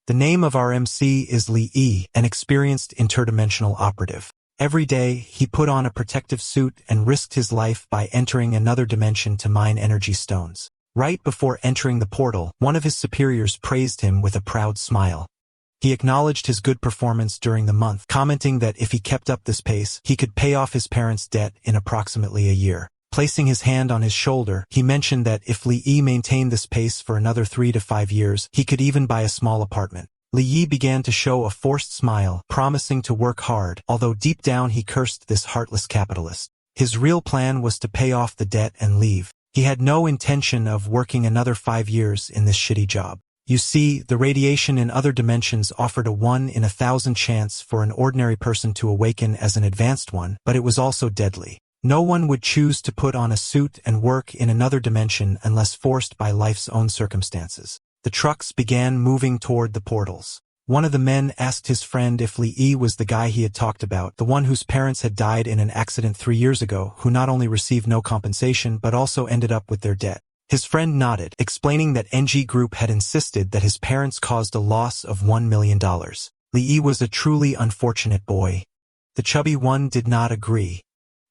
The name of our MC is Li Yi, an experienced interdimensional operative. Every day, he put on a protective suit and risked his life by entering another dimension to mine energy stones. Right before entering the portal, one of his superiors praised him with a proud smile. He acknowledged his good performance during the month, commenting that if he kept up this pace, he could pay off his parents' debt in approximately a year. Placing his hand on his shoulder, he mentioned that if Li Yi maintained this pace for another 3 to 5 years, he could even buy a small apartment. Li Yi began to show a forced smile, promising to work hard, although deep down he cursed this heartless capitalist. His real plan was to pay off the debt and leave. He had no intention of working another 5 years in this shitty job. You see, the radiation in other dimensions offered a 1 in 1,000 chance for an ordinary person to awaken as an advanced one, but it was also deadly. No one would choose to put on a suit and work in another dimension unless forced by life's own circumstances. The trucks began moving toward the portals. One of the men asked his friend if Li Yi was the guy he had talked about, the one whose parents had died in an accident 3 years ago, who not only received no compensation but also ended up with their debt. His friend nodded, explaining that NG Group had insisted that his parents caused a loss of $1 million. Li Yi was a truly unfortunate boy. The chubby one did not agree.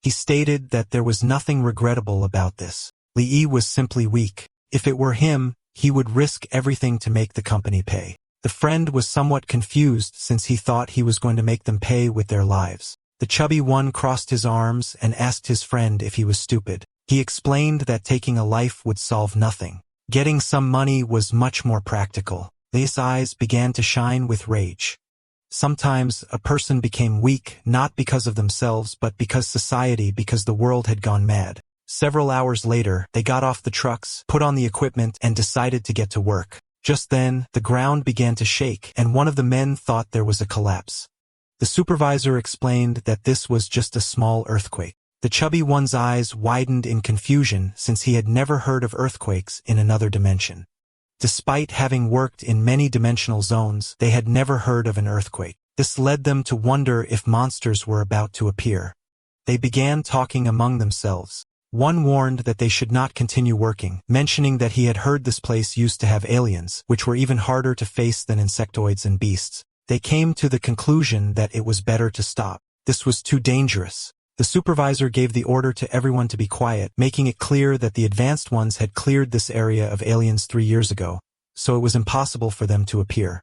He stated that there was nothing regrettable about this. Li Yi was simply weak. If it were him, he would risk everything to make the company pay. The friend was somewhat confused since he thought he was going to make them pay with their lives. The chubby one crossed his arms and asked his friend if he was stupid. He explained that taking a life would solve nothing. Getting some money was much more practical. Li's eyes began to shine with rage. Sometimes a person became weak not because of themselves but because the world had gone mad. Several hours later, they got off the trucks, put on the equipment, and decided to get to work. Just then, the ground began to shake, and one of the men thought there was a collapse. The supervisor explained that this was just a small earthquake. The chubby one's eyes widened in confusion since he had never heard of earthquakes in another dimension. Despite having worked in many dimensional zones, they had never heard of an earthquake. This led them to wonder if monsters were about to appear. They began talking among themselves. One warned that they should not continue working, mentioning that he had heard this place used to have aliens, which were even harder to face than insectoids and beasts. They came to the conclusion that it was better to stop. This was too dangerous. The supervisor gave the order to everyone to be quiet, making it clear that the advanced ones had cleared this area of aliens 3 years ago, so it was impossible for them to appear.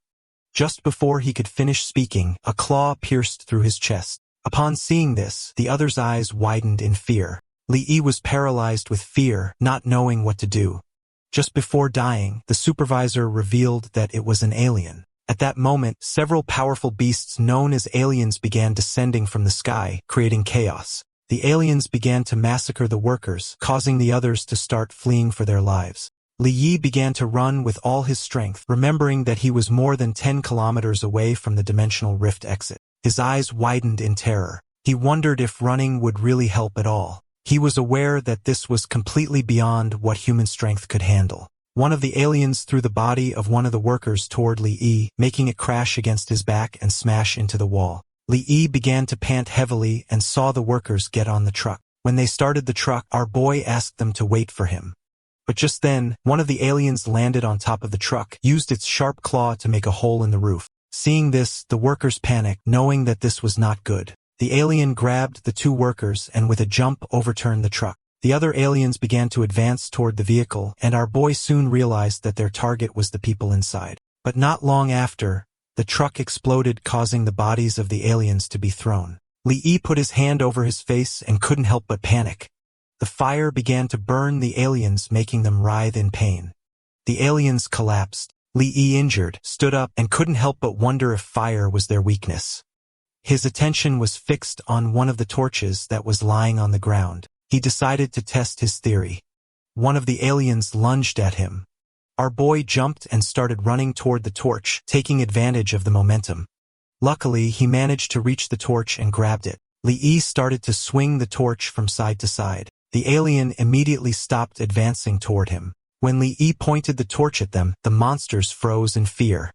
Just before he could finish speaking, a claw pierced through his chest. Upon seeing this, the other's eyes widened in fear. Li Yi was paralyzed with fear, not knowing what to do. Just before dying, the supervisor revealed that it was an alien. At that moment, several powerful beasts known as aliens began descending from the sky, creating chaos. The aliens began to massacre the workers, causing the others to start fleeing for their lives. Li Yi began to run with all his strength, remembering that he was more than 10 kilometers away from the dimensional rift exit. His eyes widened in terror. He wondered if running would really help at all. He was aware that this was completely beyond what human strength could handle. One of the aliens threw the body of one of the workers toward Li Yi, making it crash against his back and smash into the wall. Li Yi began to pant heavily and saw the workers get on the truck. When they started the truck, our boy asked them to wait for him. But just then, one of the aliens landed on top of the truck, used its sharp claw to make a hole in the roof. Seeing this, the workers panicked, knowing that this was not good. The alien grabbed the 2 workers and with a jump overturned the truck. The other aliens began to advance toward the vehicle, and our boy soon realized that their target was the people inside. But not long after, the truck exploded, causing the bodies of the aliens to be thrown. Li Yi put his hand over his face and couldn't help but panic. The fire began to burn the aliens, making them writhe in pain. The aliens collapsed. Li Yi, injured, stood up and couldn't help but wonder if fire was their weakness. His attention was fixed on one of the torches that was lying on the ground. He decided to test his theory. One of the aliens lunged at him. Our boy jumped and started running toward the torch, taking advantage of the momentum. Luckily, he managed to reach the torch and grabbed it. Li Yi started to swing the torch from side to side. The alien immediately stopped advancing toward him. When Li Yi pointed the torch at them, the monsters froze in fear.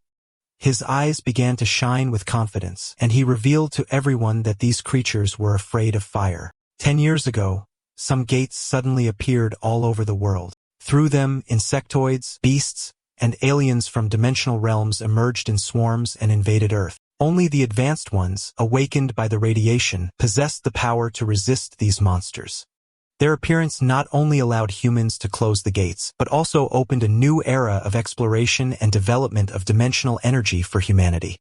His eyes began to shine with confidence, and he revealed to everyone that these creatures were afraid of fire. 10 years ago, some gates suddenly appeared all over the world. Through them, insectoids, beasts, and aliens from dimensional realms emerged in swarms and invaded Earth. Only the advanced ones, awakened by the radiation, possessed the power to resist these monsters. Their appearance not only allowed humans to close the gates, but also opened a new era of exploration and development of dimensional energy for humanity.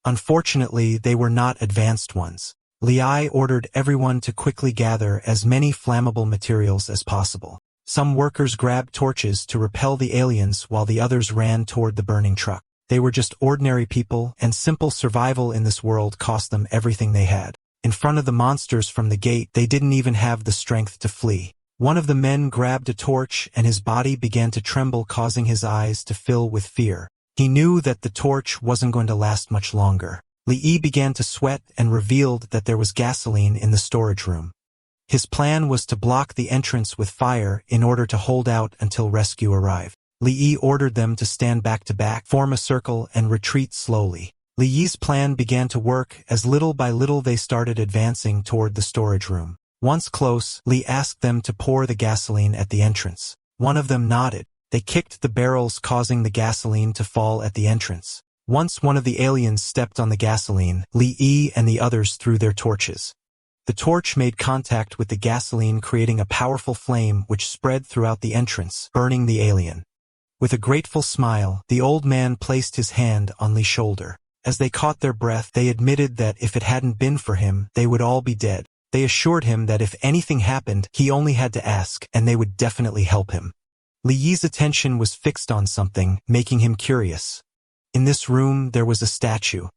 Unfortunately, they were not advanced ones. Li ordered everyone to quickly gather as many flammable materials as possible. Some workers grabbed torches to repel the aliens while the others ran toward the burning truck. They were just ordinary people, and simple survival in this world cost them everything they had. In front of the monsters from the gate, they didn't even have the strength to flee. One of the men grabbed a torch and his body began to tremble, causing his eyes to fill with fear. He knew that the torch wasn't going to last much longer. Li began to sweat and revealed that there was gasoline in the storage room. His plan was to block the entrance with fire in order to hold out until rescue arrived. Li ordered them to stand back to back, form a circle, and retreat slowly. Li's plan began to work as little by little they started advancing toward the storage room. Once close, Li asked them to pour the gasoline at the entrance. One of them nodded. They kicked the barrels, causing the gasoline to fall at the entrance. Once one of the aliens stepped on the gasoline, Li and the others threw their torches. The torch made contact with the gasoline, creating a powerful flame which spread throughout the entrance, burning the alien. With a grateful smile, the old man placed his hand on Li's shoulder. As they caught their breath, they admitted that if it hadn't been for him, they would all be dead. They assured him that if anything happened, he only had to ask, and they would definitely help him. Li's attention was fixed on something, making him curious. In this room, there was a statue.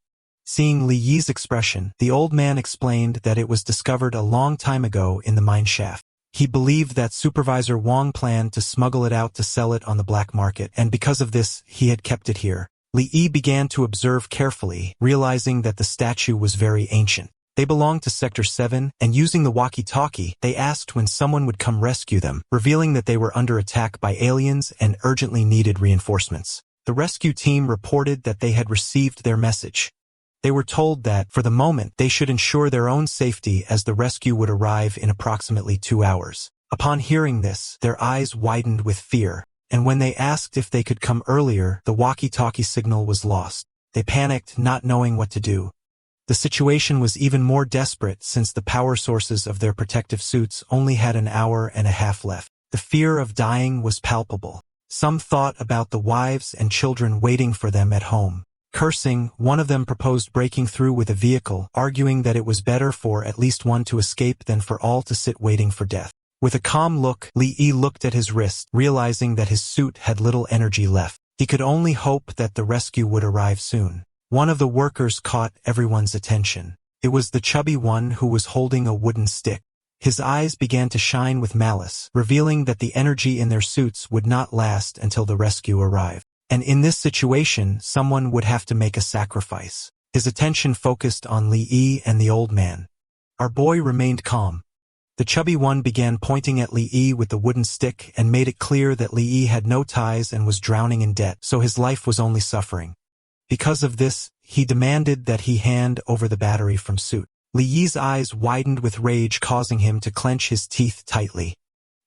Seeing Li's expression, the old man explained that it was discovered a long time ago in the mine shaft. He believed that Supervisor Wong planned to smuggle it out to sell it on the black market, and because of this, he had kept it here. Li began to observe carefully, realizing that the statue was very ancient. They belonged to Sector 7, and using the walkie-talkie, they asked when someone would come rescue them, revealing that they were under attack by aliens and urgently needed reinforcements. The rescue team reported that they had received their message. They were told that, for the moment, they should ensure their own safety as the rescue would arrive in approximately 2 hours. Upon hearing this, their eyes widened with fear, and when they asked if they could come earlier, the walkie-talkie signal was lost. They panicked, not knowing what to do. The situation was even more desperate since the power sources of their protective suits only had an hour and a half left. The fear of dying was palpable. Some thought about the wives and children waiting for them at home. Cursing, one of them proposed breaking through with a vehicle, arguing that it was better for at least one to escape than for all to sit waiting for death. With a calm look, Li looked at his wrist, realizing that his suit had little energy left. He could only hope that the rescue would arrive soon. One of the workers caught everyone's attention. It was the chubby one who was holding a wooden stick. His eyes began to shine with malice, revealing that the energy in their suits would not last until the rescue arrived. And in this situation, someone would have to make a sacrifice. His attention focused on Li and the old man. Our boy remained calm. The chubby one began pointing at Li with the wooden stick and made it clear that Li had no ties and was drowning in debt, so his life was only suffering. Because of this, he demanded that he hand over the battery from suit. Li's eyes widened with rage, causing him to clench his teeth tightly.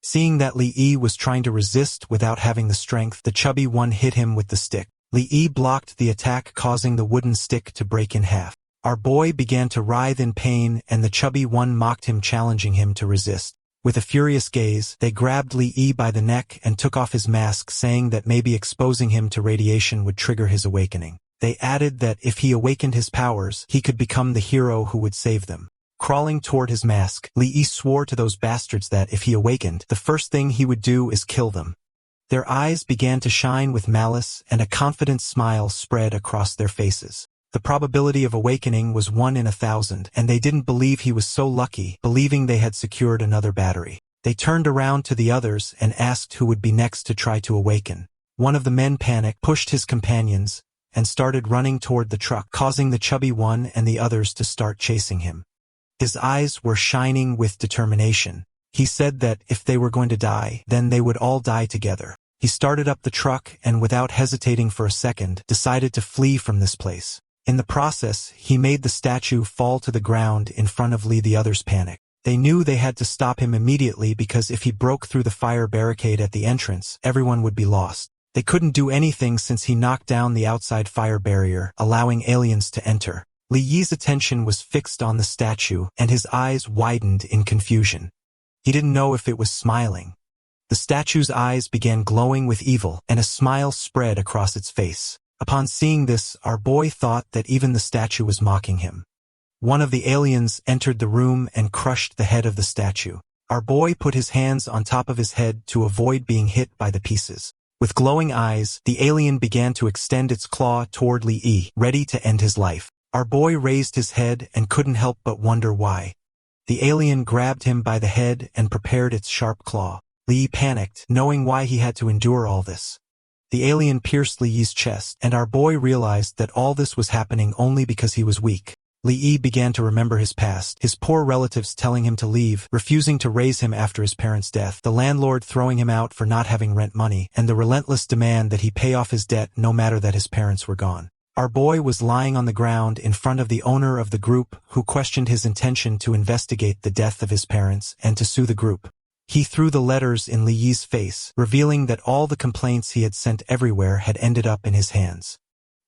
Seeing that Li was trying to resist without having the strength, the chubby one hit him with the stick. Li blocked the attack, causing the wooden stick to break in half. Our boy began to writhe in pain, and the chubby one mocked him, challenging him to resist. With a furious gaze, they grabbed Li by the neck and took off his mask, saying that maybe exposing him to radiation would trigger his awakening. They added that if he awakened his powers, he could become the hero who would save them. Crawling toward his mask, Li swore to those bastards that if he awakened, the first thing he would do is kill them. Their eyes began to shine with malice, and a confident smile spread across their faces. The probability of awakening was 1 in 1,000, and they didn't believe he was so lucky, believing they had secured another battery. They turned around to the others and asked who would be next to try to awaken. One of the men panicked, pushed his companions, and started running toward the truck, causing the chubby one and the others to start chasing him. His eyes were shining with determination. He said that if they were going to die, then they would all die together. He started up the truck and, without hesitating for a second, decided to flee from this place. In the process, he made the statue fall to the ground in front of Li. The others panicked. They knew they had to stop him immediately because if he broke through the fire barricade at the entrance, everyone would be lost. They couldn't do anything since he knocked down the outside fire barrier, allowing aliens to enter. Li Yi's attention was fixed on the statue, and his eyes widened in confusion. He didn't know if it was smiling. The statue's eyes began glowing with evil, and a smile spread across its face. Upon seeing this, our boy thought that even the statue was mocking him. One of the aliens entered the room and crushed the head of the statue. Our boy put his hands on top of his head to avoid being hit by the pieces. With glowing eyes, the alien began to extend its claw toward Li Yi, ready to end his life. Our boy raised his head and couldn't help but wonder why. The alien grabbed him by the head and prepared its sharp claw. Li Yi panicked, knowing why he had to endure all this. The alien pierced Li Yi's chest, and our boy realized that all this was happening only because he was weak. Li Yi began to remember his past, his poor relatives telling him to leave, refusing to raise him after his parents' death, the landlord throwing him out for not having rent money, and the relentless demand that he pay off his debt no matter that his parents were gone. Our boy was lying on the ground in front of the owner of the group, who questioned his intention to investigate the death of his parents and to sue the group. He threw the letters in Li Yi's face, revealing that all the complaints he had sent everywhere had ended up in his hands.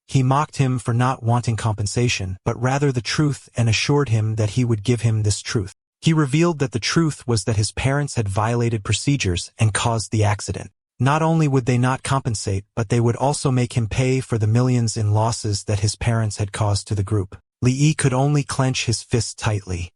He mocked him for not wanting compensation, but rather the truth, and assured him that he would give him this truth. He revealed that the truth was that his parents had violated procedures and caused the accident. Not only would they not compensate, but they would also make him pay for the millions in losses that his parents had caused to the group. Li Yi could only clench his fist tightly.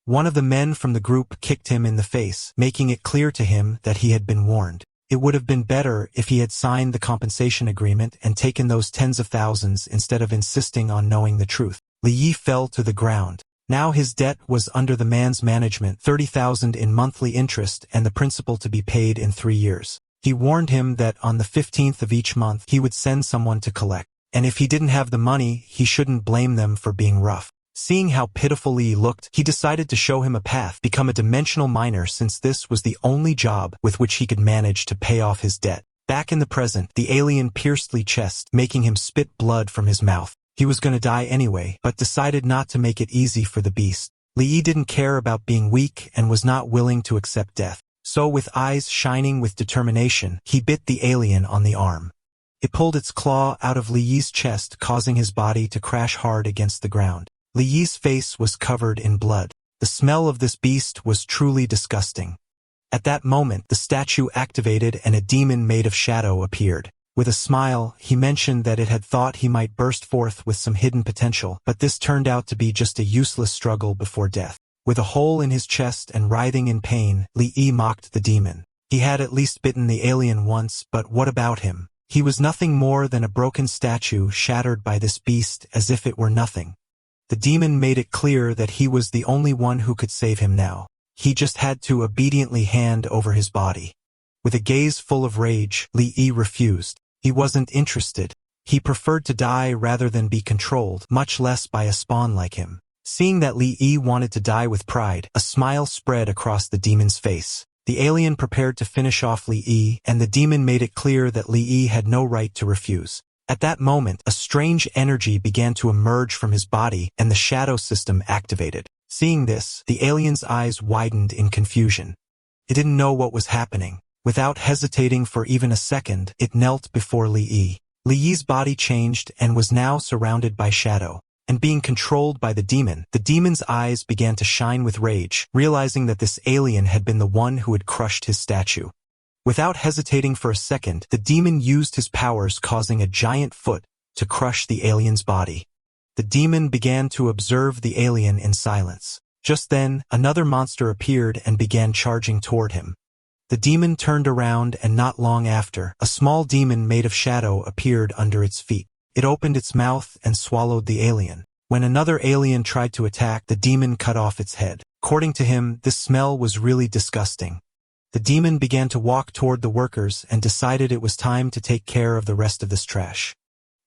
One of the men from the group kicked him in the face, making it clear to him that he had been warned. It would have been better if he had signed the compensation agreement and taken those tens of thousands instead of insisting on knowing the truth. Li Yi fell to the ground. Now his debt was under the man's management, 30,000 in monthly interest and the principal to be paid in 3 years. He warned him that on the 15th of each month he would send someone to collect, and if he didn't have the money, he shouldn't blame them for being rough. Seeing how pitiful Li looked, he decided to show him a path, become a dimensional miner, since this was the only job with which he could manage to pay off his debt. Back in the present, the alien pierced Li's chest, making him spit blood from his mouth. He was going to die anyway, but decided not to make it easy for the beast. Li didn't care about being weak and was not willing to accept death. So with eyes shining with determination, he bit the alien on the arm. It pulled its claw out of Li's chest, causing his body to crash hard against the ground. Li's face was covered in blood. The smell of this beast was truly disgusting. At that moment, the statue activated and a demon made of shadow appeared. With a smile, he mentioned that it had thought he might burst forth with some hidden potential, but this turned out to be just a useless struggle before death. With a hole in his chest and writhing in pain, Li mocked the demon. He had at least bitten the alien once, but what about him? He was nothing more than a broken statue shattered by this beast as if it were nothing. The demon made it clear that he was the only one who could save him now. He just had to obediently hand over his body. With a gaze full of rage, Li refused. He wasn't interested. He preferred to die rather than be controlled, much less by a spawn like him. Seeing that Li wanted to die with pride, a smile spread across the demon's face. The alien prepared to finish off Li, and the demon made it clear that Li had no right to refuse. At that moment, a strange energy began to emerge from his body, and the shadow system activated. Seeing this, the alien's eyes widened in confusion. It didn't know what was happening. Without hesitating for even a second, it knelt before Li. Li's body changed and was now surrounded by shadow. And being controlled by the demon's eyes began to shine with rage, realizing that this alien had been the one who had crushed his statue. Without hesitating for a second, the demon used his powers, causing a giant foot to crush the alien's body. The demon began to observe the alien in silence. Just then, another monster appeared and began charging toward him. The demon turned around, and not long after, a small demon made of shadow appeared under its feet. It opened its mouth and swallowed the alien. When another alien tried to attack, the demon cut off its head. According to him, this smell was really disgusting. The demon began to walk toward the workers and decided it was time to take care of the rest of this trash.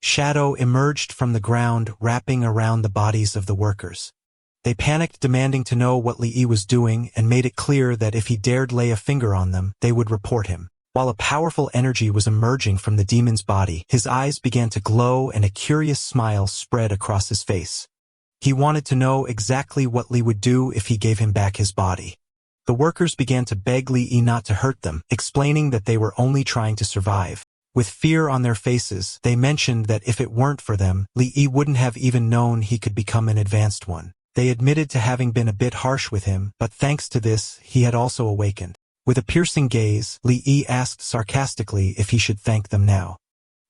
Shadow emerged from the ground, wrapping around the bodies of the workers. They panicked, demanding to know what Li was doing, and made it clear that if he dared lay a finger on them, they would report him. While a powerful energy was emerging from the demon's body, his eyes began to glow and a curious smile spread across his face. He wanted to know exactly what Li would do if he gave him back his body. The workers began to beg Li not to hurt them, explaining that they were only trying to survive. With fear on their faces, they mentioned that if it weren't for them, Li wouldn't have even known he could become an advanced one. They admitted to having been a bit harsh with him, but thanks to this, he had also awakened. With a piercing gaze, Li asked sarcastically if he should thank them now.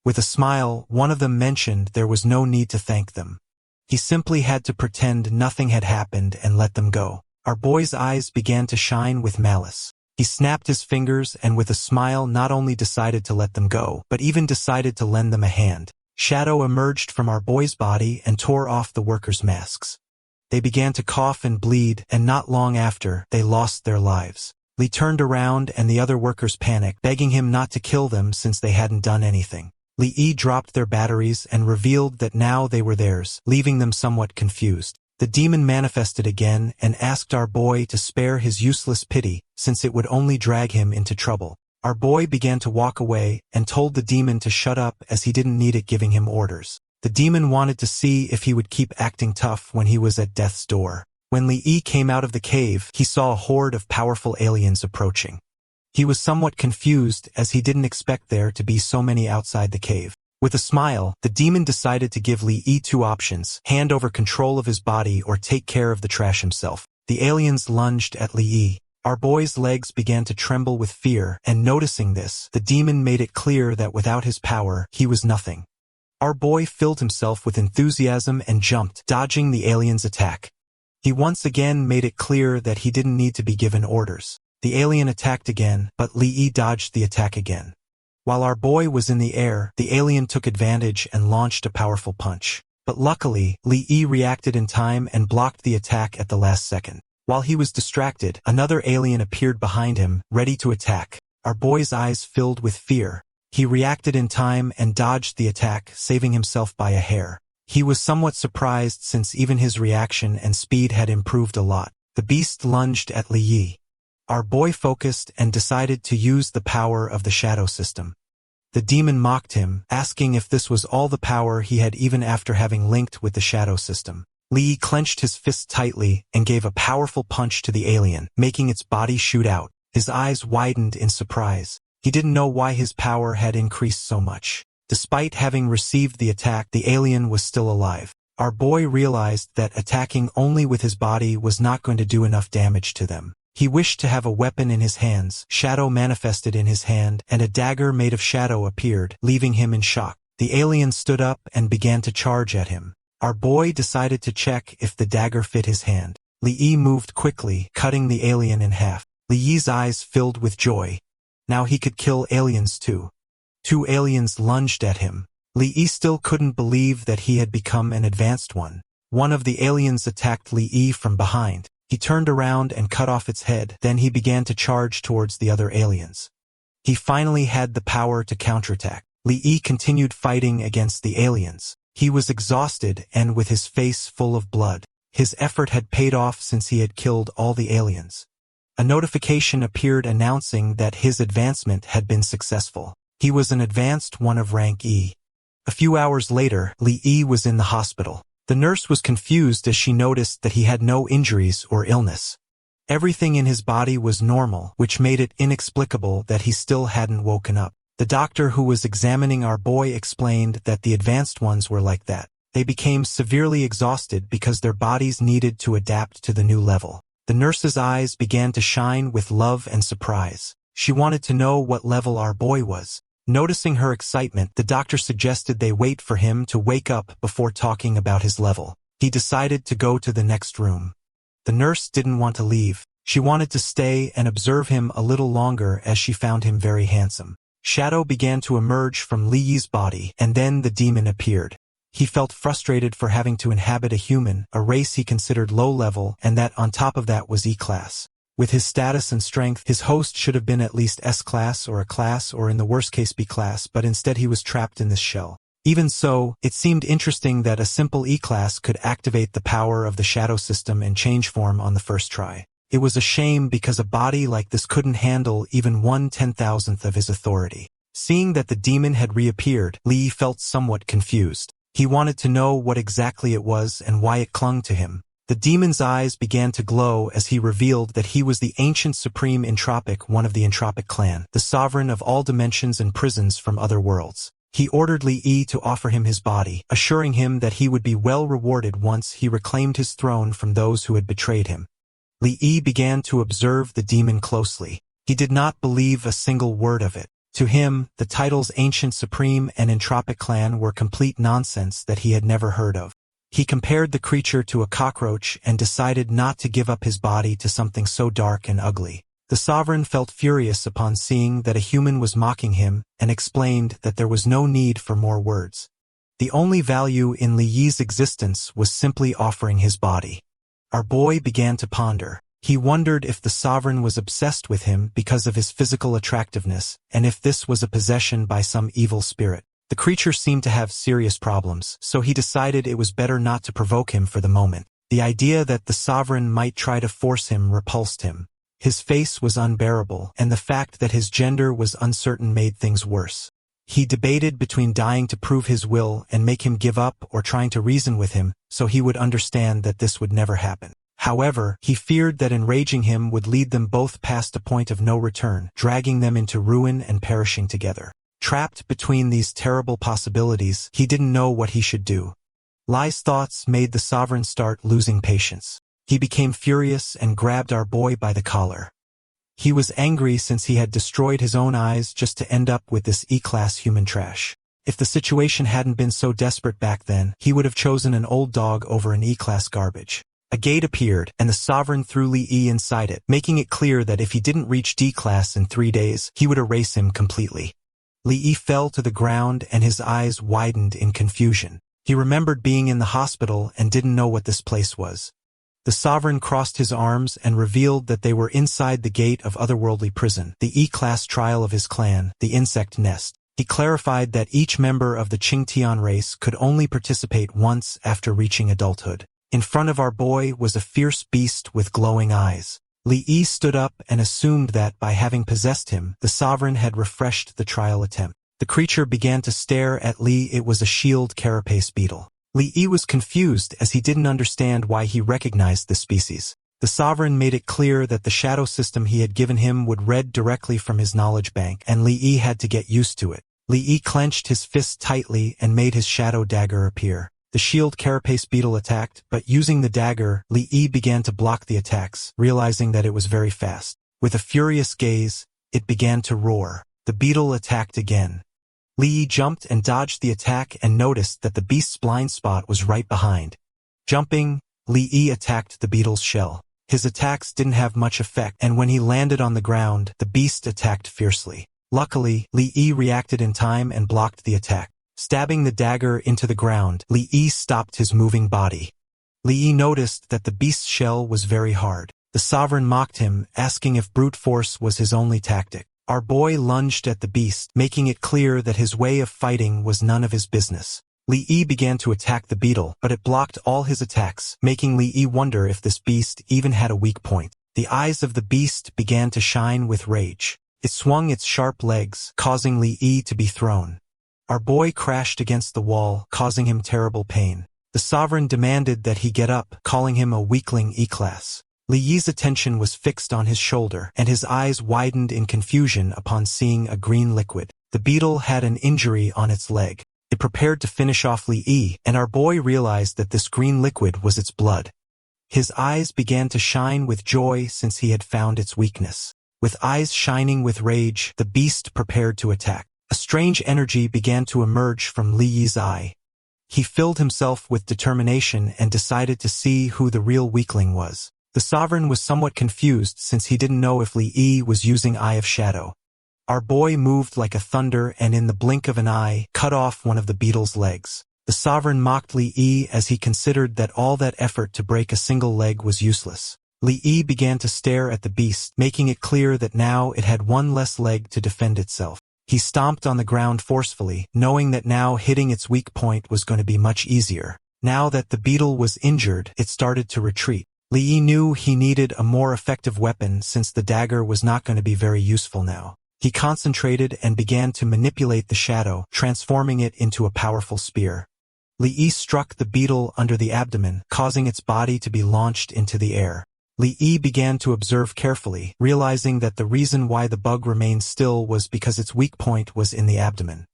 With a smile, one of them mentioned there was no need to thank them. He simply had to pretend nothing had happened and let them go. Our boy's eyes began to shine with malice. He snapped his fingers and with a smile not only decided to let them go, but even decided to lend them a hand. Shadow emerged from our boy's body and tore off the workers' masks. They began to cough and bleed, and not long after, they lost their lives. Li turned around and the other workers panicked, begging him not to kill them since they hadn't done anything. Li dropped their batteries and revealed that now they were theirs, leaving them somewhat confused. The demon manifested again and asked our boy to spare his useless pity, since it would only drag him into trouble. Our boy began to walk away and told the demon to shut up as he didn't need it giving him orders. The demon wanted to see if he would keep acting tough when he was at death's door. When Li came out of the cave, he saw a horde of powerful aliens approaching. He was somewhat confused as he didn't expect there to be so many outside the cave. With a smile, the demon decided to give Li two options: hand over control of his body or take care of the trash himself. The aliens lunged at Li. Our boy's legs began to tremble with fear, and noticing this, the demon made it clear that without his power, he was nothing. Our boy filled himself with enthusiasm and jumped, dodging the alien's attack. He once again made it clear that he didn't need to be given orders. The alien attacked again, but Li dodged the attack again. While our boy was in the air, the alien took advantage and launched a powerful punch. But luckily, Li reacted in time and blocked the attack at the last second. While he was distracted, another alien appeared behind him, ready to attack. Our boy's eyes filled with fear. He reacted in time and dodged the attack, saving himself by a hair. He was somewhat surprised since even his reaction and speed had improved a lot. The beast lunged at Li. Our boy focused and decided to use the power of the shadow system. The demon mocked him, asking if this was all the power he had even after having linked with the shadow system. Li clenched his fist tightly and gave a powerful punch to the alien, making its body shoot out. His eyes widened in surprise. He didn't know why his power had increased so much. Despite having received the attack, the alien was still alive. Our boy realized that attacking only with his body was not going to do enough damage to them. He wished to have a weapon in his hands. Shadow manifested in his hand, and a dagger made of shadow appeared, leaving him in shock. The alien stood up and began to charge at him. Our boy decided to check if the dagger fit his hand. Li moved quickly, cutting the alien in half. Li's eyes filled with joy. Now he could kill aliens too. Two aliens lunged at him. Li still couldn't believe that he had become an advanced one. One of the aliens attacked Li from behind. He turned around and cut off its head, then he began to charge towards the other aliens. He finally had the power to counterattack. Li continued fighting against the aliens. He was exhausted and with his face full of blood. His effort had paid off since he had killed all the aliens. A notification appeared announcing that his advancement had been successful. He was an advanced one of rank E. A few hours later, Li was in the hospital. The nurse was confused as she noticed that he had no injuries or illness. Everything in his body was normal, which made it inexplicable that he still hadn't woken up. The doctor who was examining our boy explained that the advanced ones were like that. They became severely exhausted because their bodies needed to adapt to the new level. The nurse's eyes began to shine with love and surprise. She wanted to know what level our boy was. Noticing her excitement, the doctor suggested they wait for him to wake up before talking about his level. He decided to go to the next room. The nurse didn't want to leave. She wanted to stay and observe him a little longer as she found him very handsome. Shadow began to emerge from Li's body, and then the demon appeared. He felt frustrated for having to inhabit a human, a race he considered low level, and that on top of that was E-class. With his status and strength, his host should have been at least S-class or a class or in the worst case B-class, but instead he was trapped in this shell. Even so, it seemed interesting that a simple E-class could activate the power of the shadow system and change form on the first try. It was a shame because a body like this couldn't handle even 1/10,000th of his authority. Seeing that the demon had reappeared, Li felt somewhat confused. He wanted to know what exactly it was and why it clung to him. The demon's eyes began to glow as he revealed that he was the ancient supreme entropic, one of the entropic clan, the sovereign of all dimensions and prisons from other worlds. He ordered Li Yi to offer him his body, assuring him that he would be well rewarded once he reclaimed his throne from those who had betrayed him. Li Yi began to observe the demon closely. He did not believe a single word of it. To him, the titles Ancient Supreme and Entropic Clan were complete nonsense that he had never heard of. He compared the creature to a cockroach and decided not to give up his body to something so dark and ugly. The sovereign felt furious upon seeing that a human was mocking him and explained that there was no need for more words. The only value in Li Yi's existence was simply offering his body. Our boy began to ponder. He wondered if the sovereign was obsessed with him because of his physical attractiveness, and if this was a possession by some evil spirit. The creature seemed to have serious problems, so he decided it was better not to provoke him for the moment. The idea that the sovereign might try to force him repulsed him. His face was unbearable, and the fact that his gender was uncertain made things worse. He debated between dying to prove his will and make him give up or trying to reason with him, so he would understand that this would never happen. However, he feared that enraging him would lead them both past a point of no return, dragging them into ruin and perishing together. Trapped between these terrible possibilities, he didn't know what he should do. Li's thoughts made the sovereign start losing patience. He became furious and grabbed our boy by the collar. He was angry since he had destroyed his own eyes just to end up with this E-class human trash. If the situation hadn't been so desperate back then, he would have chosen an old dog over an E-class garbage. A gate appeared, and the sovereign threw Li Yi inside it, making it clear that if he didn't reach D-class in 3 days, he would erase him completely. Li Yi fell to the ground and his eyes widened in confusion. He remembered being in the hospital and didn't know what this place was. The sovereign crossed his arms and revealed that they were inside the gate of Otherworldly Prison, the E-class trial of his clan, the Insect Nest. He clarified that each member of the Qingtian race could only participate once after reaching adulthood. In front of our boy was a fierce beast with glowing eyes. Li Yi stood up and assumed that, by having possessed him, the sovereign had refreshed the trial attempt. The creature began to stare at Li. It was a shield carapace beetle. Li Yi was confused as he didn't understand why he recognized the species. The sovereign made it clear that the shadow system he had given him would read directly from his knowledge bank, and Li Yi had to get used to it. Li Yi clenched his fist tightly and made his shadow dagger appear. The shield carapace beetle attacked, but using the dagger, Li Yi began to block the attacks, realizing that it was very fast. With a furious gaze, it began to roar. The beetle attacked again. Li Yi jumped and dodged the attack and noticed that the beast's blind spot was right behind. Jumping, Li Yi attacked the beetle's shell. His attacks didn't have much effect, and when he landed on the ground, the beast attacked fiercely. Luckily, Li Yi reacted in time and blocked the attack. Stabbing the dagger into the ground, Li Yi stopped his moving body. Li Yi noticed that the beast's shell was very hard. The sovereign mocked him, asking if brute force was his only tactic. Our boy lunged at the beast, making it clear that his way of fighting was none of his business. Li Yi began to attack the beetle, but it blocked all his attacks, making Li Yi wonder if this beast even had a weak point. The eyes of the beast began to shine with rage. It swung its sharp legs, causing Li Yi to be thrown. Our boy crashed against the wall, causing him terrible pain. The sovereign demanded that he get up, calling him a weakling E-class. Li Yi's attention was fixed on his shoulder, and his eyes widened in confusion upon seeing a green liquid. The beetle had an injury on its leg. It prepared to finish off Li Yi, and our boy realized that this green liquid was its blood. His eyes began to shine with joy since he had found its weakness. With eyes shining with rage, the beast prepared to attack. A strange energy began to emerge from Li Yi's eye. He filled himself with determination and decided to see who the real weakling was. The sovereign was somewhat confused since he didn't know if Li Yi was using Eye of Shadow. Our boy moved like a thunder and in the blink of an eye, cut off one of the beetle's legs. The sovereign mocked Li Yi as he considered that all that effort to break a single leg was useless. Li Yi began to stare at the beast, making it clear that now it had one less leg to defend itself. He stomped on the ground forcefully, knowing that now hitting its weak point was going to be much easier. Now that the beetle was injured, it started to retreat. Li Yi knew he needed a more effective weapon since the dagger was not going to be very useful now. He concentrated and began to manipulate the shadow, transforming it into a powerful spear. Li Yi struck the beetle under the abdomen, causing its body to be launched into the air. Li Yi began to observe carefully, realizing that the reason why the bug remained still was because its weak point was in the abdomen.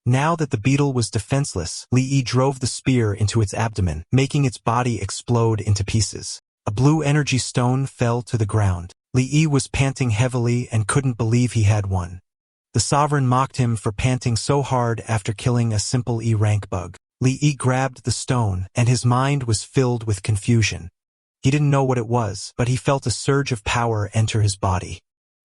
Now that the beetle was defenseless, Li Yi drove the spear into its abdomen, making its body explode into pieces. A blue energy stone fell to the ground. Li Yi was panting heavily and couldn't believe he had won. The sovereign mocked him for panting so hard after killing a simple E-rank bug. Li Yi grabbed the stone, and his mind was filled with confusion. He didn't know what it was, but he felt a surge of power enter his body.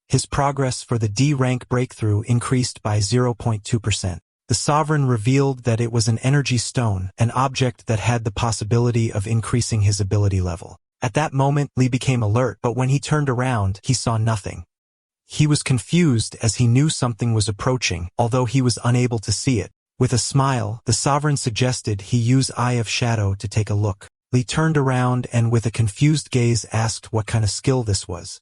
His progress for the D-rank breakthrough increased by 0.2%. The sovereign revealed that it was an energy stone, an object that had the possibility of increasing his ability level. At that moment, Li became alert, but when he turned around, he saw nothing. He was confused as he knew something was approaching, although he was unable to see it. With a smile, the sovereign suggested he use Eye of Shadow to take a look. Li turned around and with a confused gaze asked what kind of skill this was.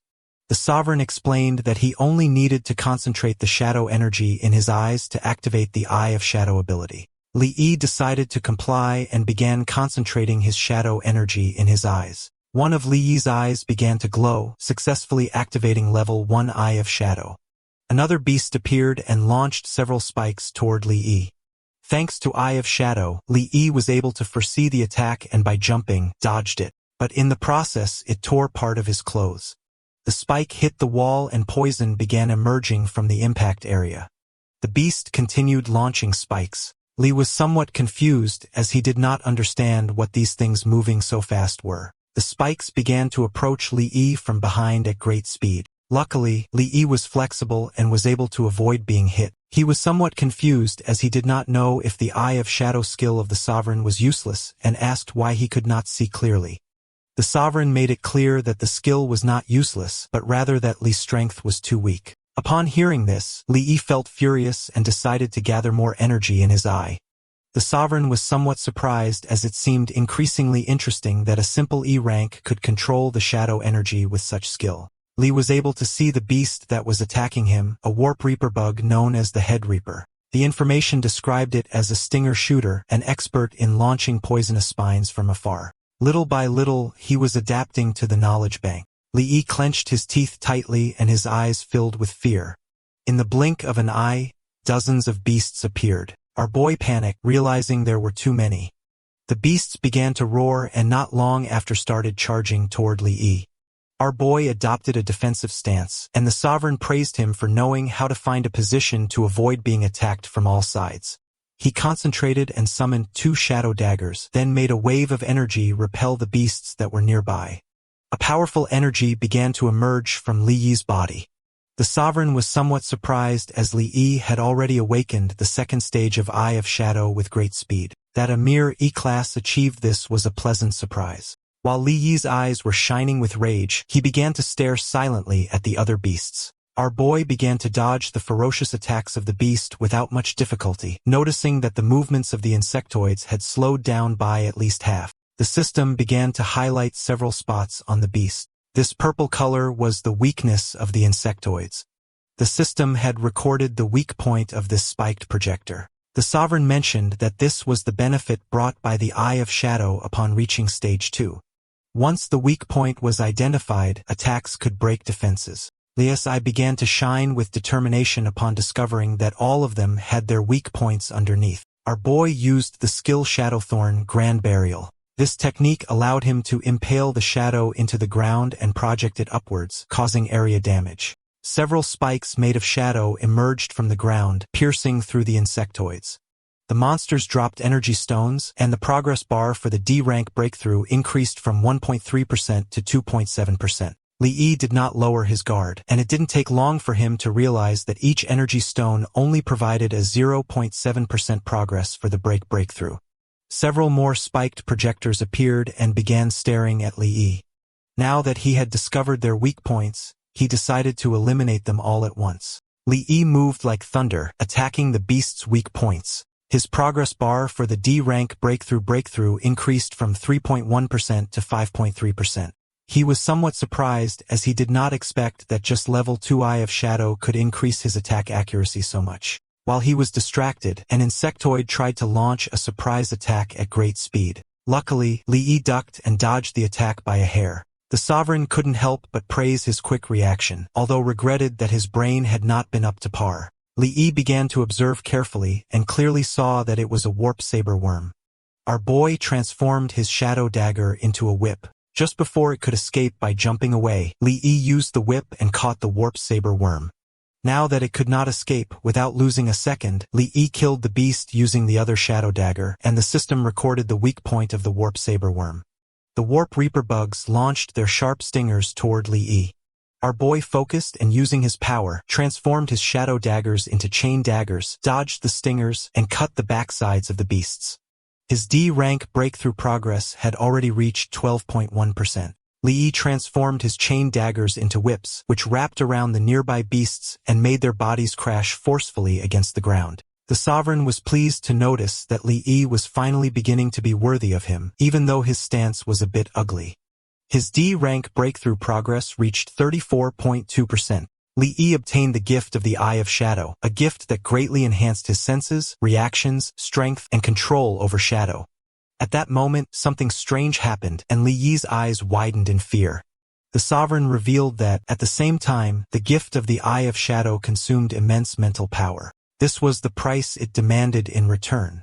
The sovereign explained that he only needed to concentrate the shadow energy in his eyes to activate the Eye of Shadow ability. Li Yi decided to comply and began concentrating his shadow energy in his eyes. One of Li Yi's eyes began to glow, successfully activating level 1 Eye of Shadow. Another beast appeared and launched several spikes toward Li Yi. Thanks to Eye of Shadow, Li Yi was able to foresee the attack and by jumping, dodged it. But in the process, it tore part of his clothes. The spike hit the wall and poison began emerging from the impact area. The beast continued launching spikes. Li was somewhat confused as he did not understand what these things moving so fast were. The spikes began to approach Li Yi from behind at great speed. Luckily, Li Yi was flexible and was able to avoid being hit. He was somewhat confused as he did not know if the Eye of Shadow skill of the sovereign was useless and asked why he could not see clearly. The sovereign made it clear that the skill was not useless, but rather that Li's strength was too weak. Upon hearing this, Li Yi felt furious and decided to gather more energy in his eye. The sovereign was somewhat surprised as it seemed increasingly interesting that a simple E-rank could control the shadow energy with such skill. Li was able to see the beast that was attacking him, a warp reaper bug known as the Head Reaper. The information described it as a stinger shooter, an expert in launching poisonous spines from afar. Little by little, he was adapting to the knowledge bank. Li Yi clenched his teeth tightly and his eyes filled with fear. In the blink of an eye, dozens of beasts appeared. Our boy panicked, realizing there were too many. The beasts began to roar and not long after started charging toward Li Yi. Our boy adopted a defensive stance, and the sovereign praised him for knowing how to find a position to avoid being attacked from all sides. He concentrated and summoned 2 shadow daggers, then made a wave of energy repel the beasts that were nearby. A powerful energy began to emerge from Li Yi's body. The sovereign was somewhat surprised as Li Yi had already awakened the second stage of Eye of Shadow with great speed. That a mere E-class achieved this was a pleasant surprise. While Li Yi's eyes were shining with rage, he began to stare silently at the other beasts. Our boy began to dodge the ferocious attacks of the beast without much difficulty, noticing that the movements of the insectoids had slowed down by at least half. The system began to highlight several spots on the beast. This purple color was the weakness of the insectoids. The system had recorded the weak point of this spiked projector. The sovereign mentioned that this was the benefit brought by the Eye of Shadow upon reaching stage 2. Once the weak point was identified, attacks could break defenses. Li's eye began to shine with determination upon discovering that all of them had their weak points underneath. Our boy used the skill Shadowthorn Grand Burial. This technique allowed him to impale the shadow into the ground and project it upwards, causing area damage. Several spikes made of shadow emerged from the ground, piercing through the insectoids. The monsters dropped energy stones, and the progress bar for the D-rank breakthrough increased from 1.3% to 2.7%. Li Yi did not lower his guard, and it didn't take long for him to realize that each energy stone only provided a 0.7% progress for the breakthrough. Several more spiked projectors appeared and began staring at Li Yi. Now that he had discovered their weak points, he decided to eliminate them all at once. Li Yi moved like thunder, attacking the beast's weak points. His progress bar for the D-rank breakthrough increased from 3.1% to 5.3%. He was somewhat surprised as he did not expect that just level 2 Eye of Shadow could increase his attack accuracy so much. While he was distracted, an insectoid tried to launch a surprise attack at great speed. Luckily, Li Yi ducked and dodged the attack by a hair. The sovereign couldn't help but praise his quick reaction, although regretted that his brain had not been up to par. Li Yi began to observe carefully and clearly saw that it was a warp saber worm. Our boy transformed his shadow dagger into a whip. Just before it could escape by jumping away, Li Yi used the whip and caught the warp saber worm. Now that it could not escape, without losing a second, Li Yi killed the beast using the other shadow dagger, and the system recorded the weak point of the warp saber worm. The warp reaper bugs launched their sharp stingers toward Li Yi. Our boy focused and using his power, transformed his shadow daggers into chain daggers, dodged the stingers, and cut the backsides of the beasts. His D-rank breakthrough progress had already reached 12.1%. Li Yi transformed his chain daggers into whips, which wrapped around the nearby beasts and made their bodies crash forcefully against the ground. The sovereign was pleased to notice that Li Yi was finally beginning to be worthy of him, even though his stance was a bit ugly. His D-rank breakthrough progress reached 34.2%. Li Yi obtained the gift of the Eye of Shadow, a gift that greatly enhanced his senses, reactions, strength, and control over shadow. At that moment, something strange happened, and Li Yi's eyes widened in fear. The sovereign revealed that, at the same time, the gift of the Eye of Shadow consumed immense mental power. This was the price it demanded in return.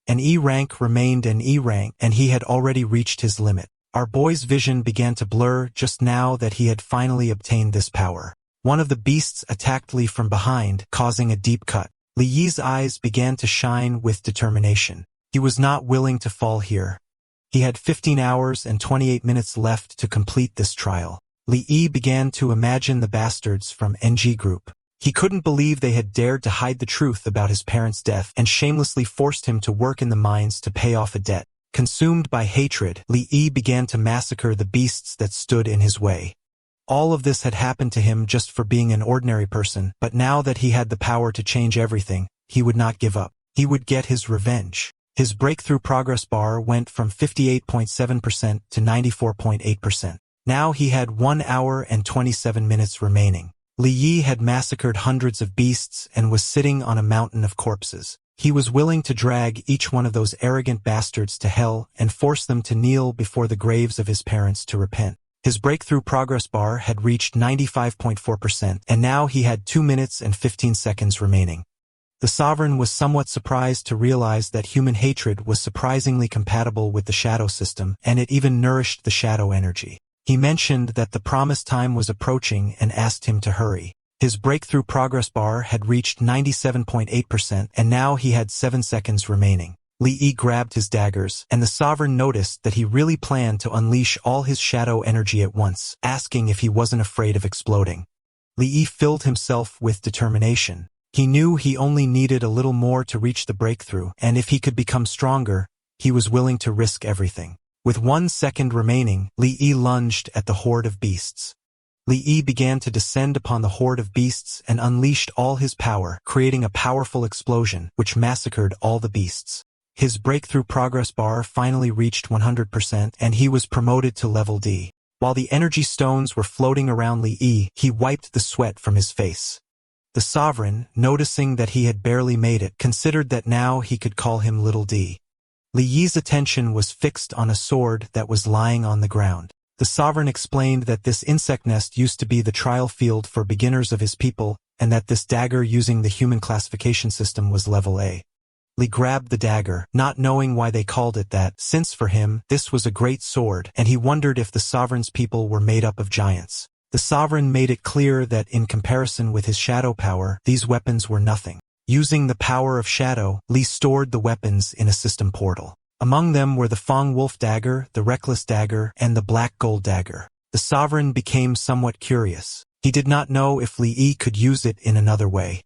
An E-rank remained an E-rank, and he had already reached his limit. Our boy's vision began to blur just now that he had finally obtained this power. One of the beasts attacked Li from behind, causing a deep cut. Li Yi's eyes began to shine with determination. He was not willing to fall here. He had 15 hours and 28 minutes left to complete this trial. Li Yi began to imagine the bastards from NG Group. He couldn't believe they had dared to hide the truth about his parents' death and shamelessly forced him to work in the mines to pay off a debt. Consumed by hatred, Li Yi began to massacre the beasts that stood in his way. All of this had happened to him just for being an ordinary person, but now that he had the power to change everything, he would not give up. He would get his revenge. His breakthrough progress bar went from 58.7% to 94.8%. Now he had 1 hour and 27 minutes remaining. Li Yi had massacred hundreds of beasts and was sitting on a mountain of corpses. He was willing to drag each one of those arrogant bastards to hell and force them to kneel before the graves of his parents to repent. His breakthrough progress bar had reached 95.4%, and now he had 2 minutes and 15 seconds remaining. The sovereign was somewhat surprised to realize that human hatred was surprisingly compatible with the shadow system, and it even nourished the shadow energy. He mentioned that the promised time was approaching and asked him to hurry. His breakthrough progress bar had reached 97.8%, and now he had 7 seconds remaining. Li Yi grabbed his daggers, and the sovereign noticed that he really planned to unleash all his shadow energy at once, asking if he wasn't afraid of exploding. Li Yi filled himself with determination. He knew he only needed a little more to reach the breakthrough, and if he could become stronger, he was willing to risk everything. With 1 second remaining, Li Yi lunged at the horde of beasts. Li Yi began to descend upon the horde of beasts and unleashed all his power, creating a powerful explosion, which massacred all the beasts. His breakthrough progress bar finally reached 100%, and he was promoted to level D. While the energy stones were floating around Li Yi, he wiped the sweat from his face. The sovereign, noticing that he had barely made it, considered that now he could call him Little D. Li Yi's attention was fixed on a sword that was lying on the ground. The sovereign explained that this insect nest used to be the trial field for beginners of his people, and that this dagger using the human classification system was level A. Li grabbed the dagger, not knowing why they called it that, since for him, this was a great sword, and he wondered if the sovereign's people were made up of giants. The sovereign made it clear that in comparison with his shadow power, these weapons were nothing. Using the power of shadow, Li stored the weapons in a system portal. Among them were the Fong Wolf dagger, the Reckless dagger, and the Black Gold dagger. The sovereign became somewhat curious. He did not know if Li Yi could use it in another way.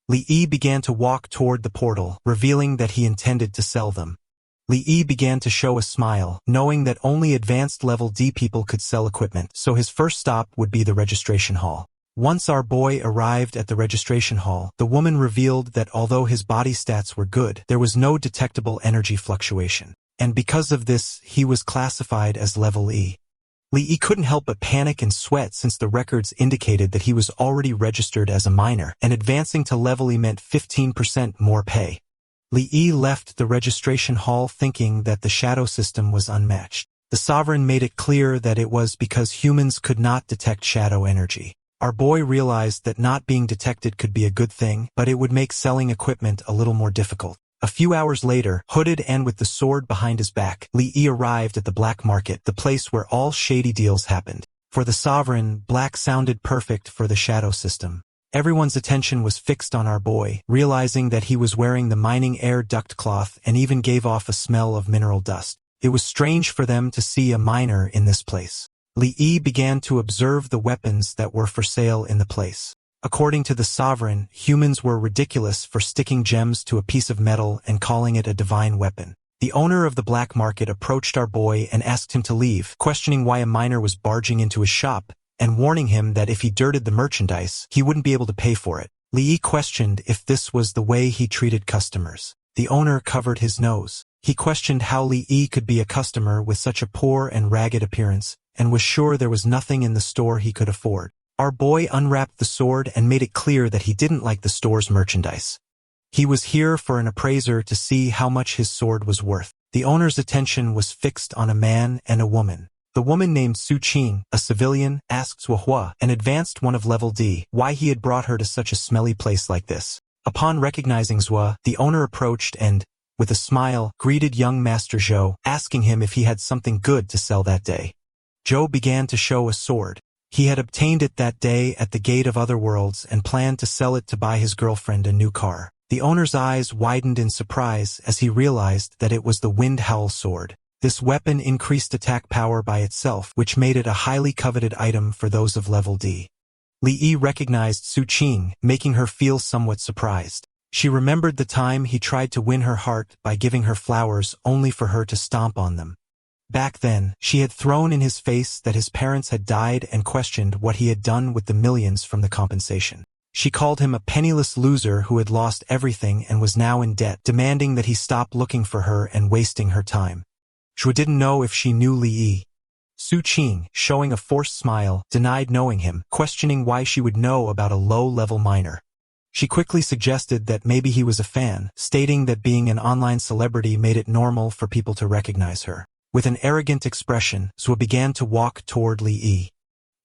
Li Yi began to walk toward the portal, revealing that he intended to sell them. Li Yi began to show a smile, knowing that only advanced level D people could sell equipment, so his first stop would be the registration hall. Once our boy arrived at the registration hall, the woman revealed that although his body stats were good, there was no detectable energy fluctuation. And because of this, he was classified as level E. Li Yi couldn't help but panic and sweat since the records indicated that he was already registered as a minor, and advancing to level E meant 15% more pay. Li Yi left the registration hall thinking that the shadow system was unmatched. The sovereign made it clear that it was because humans could not detect shadow energy. Our boy realized that not being detected could be a good thing, but it would make selling equipment a little more difficult. A few hours later, hooded and with the sword behind his back, Li Yi arrived at the black market, the place where all shady deals happened. For the sovereign, black sounded perfect for the shadow system. Everyone's attention was fixed on our boy, realizing that he was wearing the mining air duct cloth and even gave off a smell of mineral dust. It was strange for them to see a miner in this place. Li Yi began to observe the weapons that were for sale in the place. According to the sovereign, humans were ridiculous for sticking gems to a piece of metal and calling it a divine weapon. The owner of the black market approached our boy and asked him to leave, questioning why a miner was barging into his shop, and warning him that if he dirted the merchandise, he wouldn't be able to pay for it. Li Yi questioned if this was the way he treated customers. The owner covered his nose. He questioned how Li Yi could be a customer with such a poor and ragged appearance, and was sure there was nothing in the store he could afford. Our boy unwrapped the sword and made it clear that he didn't like the store's merchandise. He was here for an appraiser to see how much his sword was worth. The owner's attention was fixed on a man and a woman. The woman named Su Qin, a civilian, asked Zhuahua, an advanced one of level D, why he had brought her to such a smelly place like this. Upon recognizing Zhua, the owner approached and, with a smile, greeted young Master Zhou, asking him if he had something good to sell that day. Zhou began to show a sword. He had obtained it that day at the gate of Otherworlds and planned to sell it to buy his girlfriend a new car. The owner's eyes widened in surprise as he realized that it was the Wind Howl sword. This weapon increased attack power by itself, which made it a highly coveted item for those of level D. Li Yi recognized Su Qin, making her feel somewhat surprised. She remembered the time he tried to win her heart by giving her flowers only for her to stomp on them. Back then, she had thrown in his face that his parents had died and questioned what he had done with the millions from the compensation. She called him a penniless loser who had lost everything and was now in debt, demanding that he stop looking for her and wasting her time. Zhuo didn't know if she knew Li Yi. Su Qin, showing a forced smile, denied knowing him, questioning why she would know about a low-level miner. She quickly suggested that maybe he was a fan, stating that being an online celebrity made it normal for people to recognize her. With an arrogant expression, Zhuo began to walk toward Li Yi.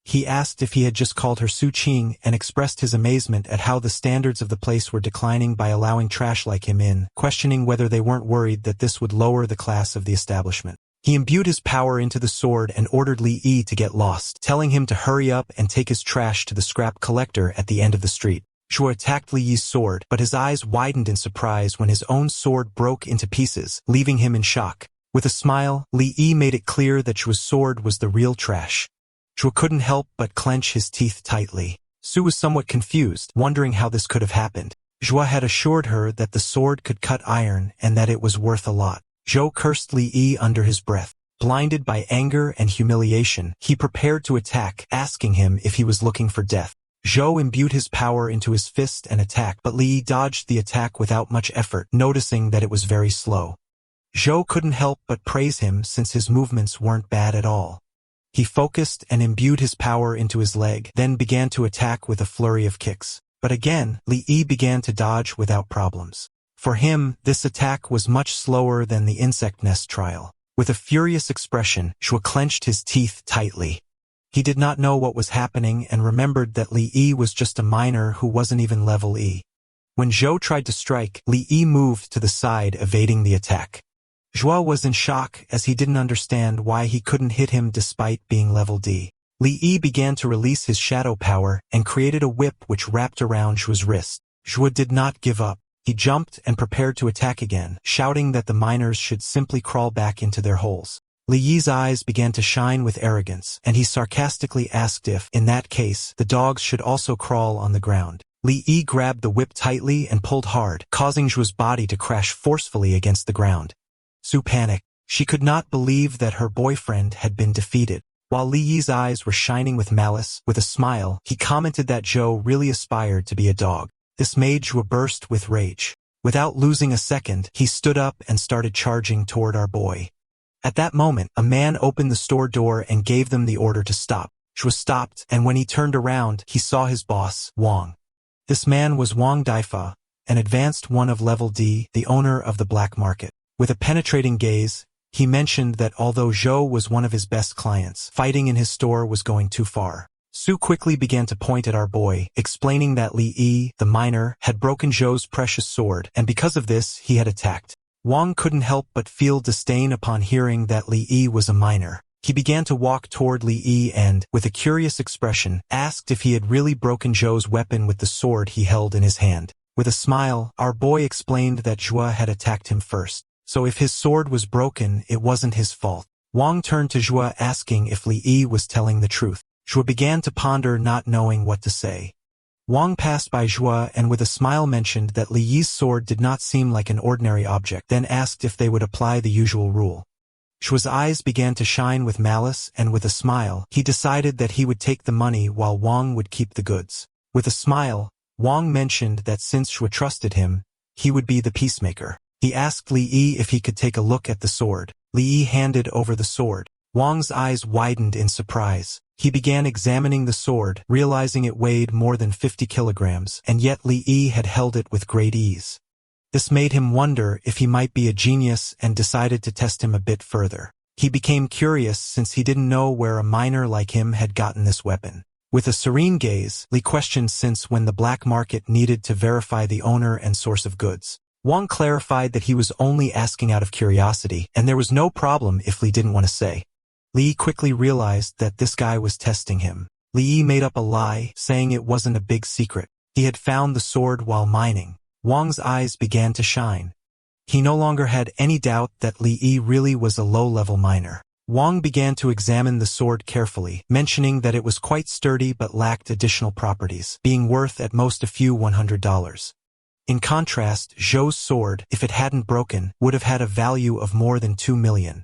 He asked if he had just called her Su Qin and expressed his amazement at how the standards of the place were declining by allowing trash like him in, questioning whether they weren't worried that this would lower the class of the establishment. He imbued his power into the sword and ordered Li Yi to get lost, telling him to hurry up and take his trash to the scrap collector at the end of the street. Zhuo attacked Li Yi's sword, but his eyes widened in surprise when his own sword broke into pieces, leaving him in shock. With a smile, Li Yi made it clear that Zhuo's sword was the real trash. Zhuo couldn't help but clench his teeth tightly. Su was somewhat confused, wondering how this could have happened. Zhuo had assured her that the sword could cut iron and that it was worth a lot. Zhou cursed Li Yi under his breath. Blinded by anger and humiliation, he prepared to attack, asking him if he was looking for death. Zhou imbued his power into his fist and attacked, but Li Yi dodged the attack without much effort, noticing that it was very slow. Zhou couldn't help but praise him since his movements weren't bad at all. He focused and imbued his power into his leg, then began to attack with a flurry of kicks. But again, Li Yi began to dodge without problems. For him, this attack was much slower than the insect nest trial. With a furious expression, Zhuo clenched his teeth tightly. He did not know what was happening and remembered that Li Yi was just a miner who wasn't even level E. When Zhou tried to strike, Li Yi moved to the side, evading the attack. Zhuo was in shock as he didn't understand why he couldn't hit him despite being level D. Li Yi began to release his shadow power and created a whip which wrapped around Zhuo's wrist. Zhuo did not give up. He jumped and prepared to attack again, shouting that the miners should simply crawl back into their holes. Li Yi's eyes began to shine with arrogance, and he sarcastically asked if, in that case, the dogs should also crawl on the ground. Li Yi grabbed the whip tightly and pulled hard, causing Zhuo's body to crash forcefully against the ground. Su panicked. She could not believe that her boyfriend had been defeated. While Li Yi's eyes were shining with malice, with a smile, he commented that Zhou really aspired to be a dog. This made Zhuo burst with rage. Without losing a second, he stood up and started charging toward our boy. At that moment, a man opened the store door and gave them the order to stop. Zhuo stopped, and when he turned around, he saw his boss, Wang. This man was Wang Daifa, an advanced one of level D, the owner of the black market. With a penetrating gaze, he mentioned that although Zhou was one of his best clients, fighting in his store was going too far. Su quickly began to point at our boy, explaining that Li Yi, the miner, had broken Zhou's precious sword, and because of this, he had attacked. Wang couldn't help but feel disdain upon hearing that Li Yi was a miner. He began to walk toward Li Yi and, with a curious expression, asked if he had really broken Zhou's weapon with the sword he held in his hand. With a smile, our boy explained that Zhou had attacked him first. So if his sword was broken, it wasn't his fault. Wang turned to Zhou asking if Li Yi was telling the truth. Zhou began to ponder, not knowing what to say. Wang passed by Zhou and with a smile mentioned that Li Yi's sword did not seem like an ordinary object, then asked if they would apply the usual rule. Zhuo's eyes began to shine with malice, and with a smile, he decided that he would take the money while Wang would keep the goods. With a smile, Wang mentioned that since Zhuo trusted him, he would be the peacemaker. He asked Li Yi if he could take a look at the sword. Li Yi handed over the sword. Wang's eyes widened in surprise. He began examining the sword, realizing it weighed more than 50 kilograms, and yet Li Yi had held it with great ease. This made him wonder if he might be a genius and decided to test him a bit further. He became curious since he didn't know where a miner like him had gotten this weapon. With a serene gaze, Li questioned since when the black market needed to verify the owner and source of goods. Wang clarified that he was only asking out of curiosity, and there was no problem if Li didn't want to say. Li quickly realized that this guy was testing him. Li made up a lie, saying it wasn't a big secret. He had found the sword while mining. Wang's eyes began to shine. He no longer had any doubt that Li Yi really was a low-level miner. Wang began to examine the sword carefully, mentioning that it was quite sturdy but lacked additional properties, being worth at most a few $100. In contrast, Zhou's sword, if it hadn't broken, would have had a value of more than 2 million.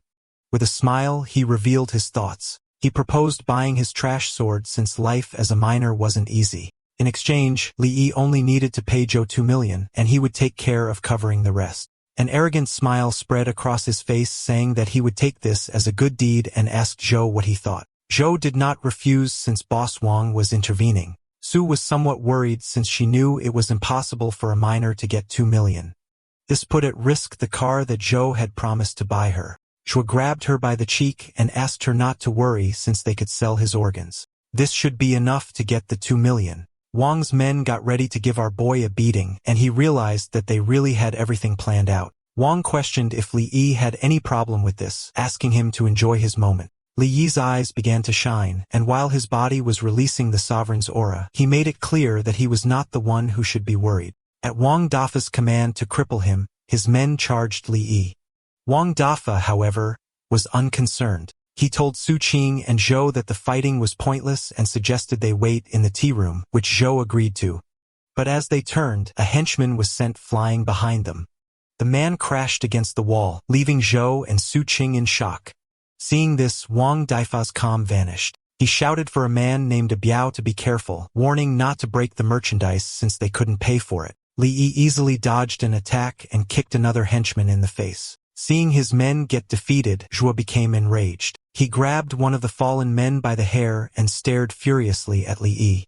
With a smile, he revealed his thoughts. He proposed buying his trash sword since life as a miner wasn't easy. In exchange, Li Yi only needed to pay Zhou 2 million, and he would take care of covering the rest. An arrogant smile spread across his face, saying that he would take this as a good deed and asked Zhou what he thought. Zhou did not refuse since Boss Wang was intervening. Su was somewhat worried since she knew it was impossible for a miner to get 2 million. This put at risk the car that Zhou had promised to buy her. Zhou grabbed her by the cheek and asked her not to worry since they could sell his organs. This should be enough to get the 2 million. Wang's men got ready to give our boy a beating, and he realized that they really had everything planned out. Wang questioned if Li Yi had any problem with this, asking him to enjoy his moment. Li Yi's eyes began to shine, and while his body was releasing the sovereign's aura, he made it clear that he was not the one who should be worried. At Wang Dafa's command to cripple him, his men charged Li Yi. Wang Dafa, however, was unconcerned. He told Su Qing and Zhou that the fighting was pointless and suggested they wait in the tea room, which Zhou agreed to. But as they turned, a henchman was sent flying behind them. The man crashed against the wall, leaving Zhou and Su Qing in shock. Seeing this, Wang Daifa's calm vanished. He shouted for a man named Biao to be careful, warning not to break the merchandise since they couldn't pay for it. Li Yi easily dodged an attack and kicked another henchman in the face. Seeing his men get defeated, Zhou became enraged. He grabbed one of the fallen men by the hair and stared furiously at Li Yi.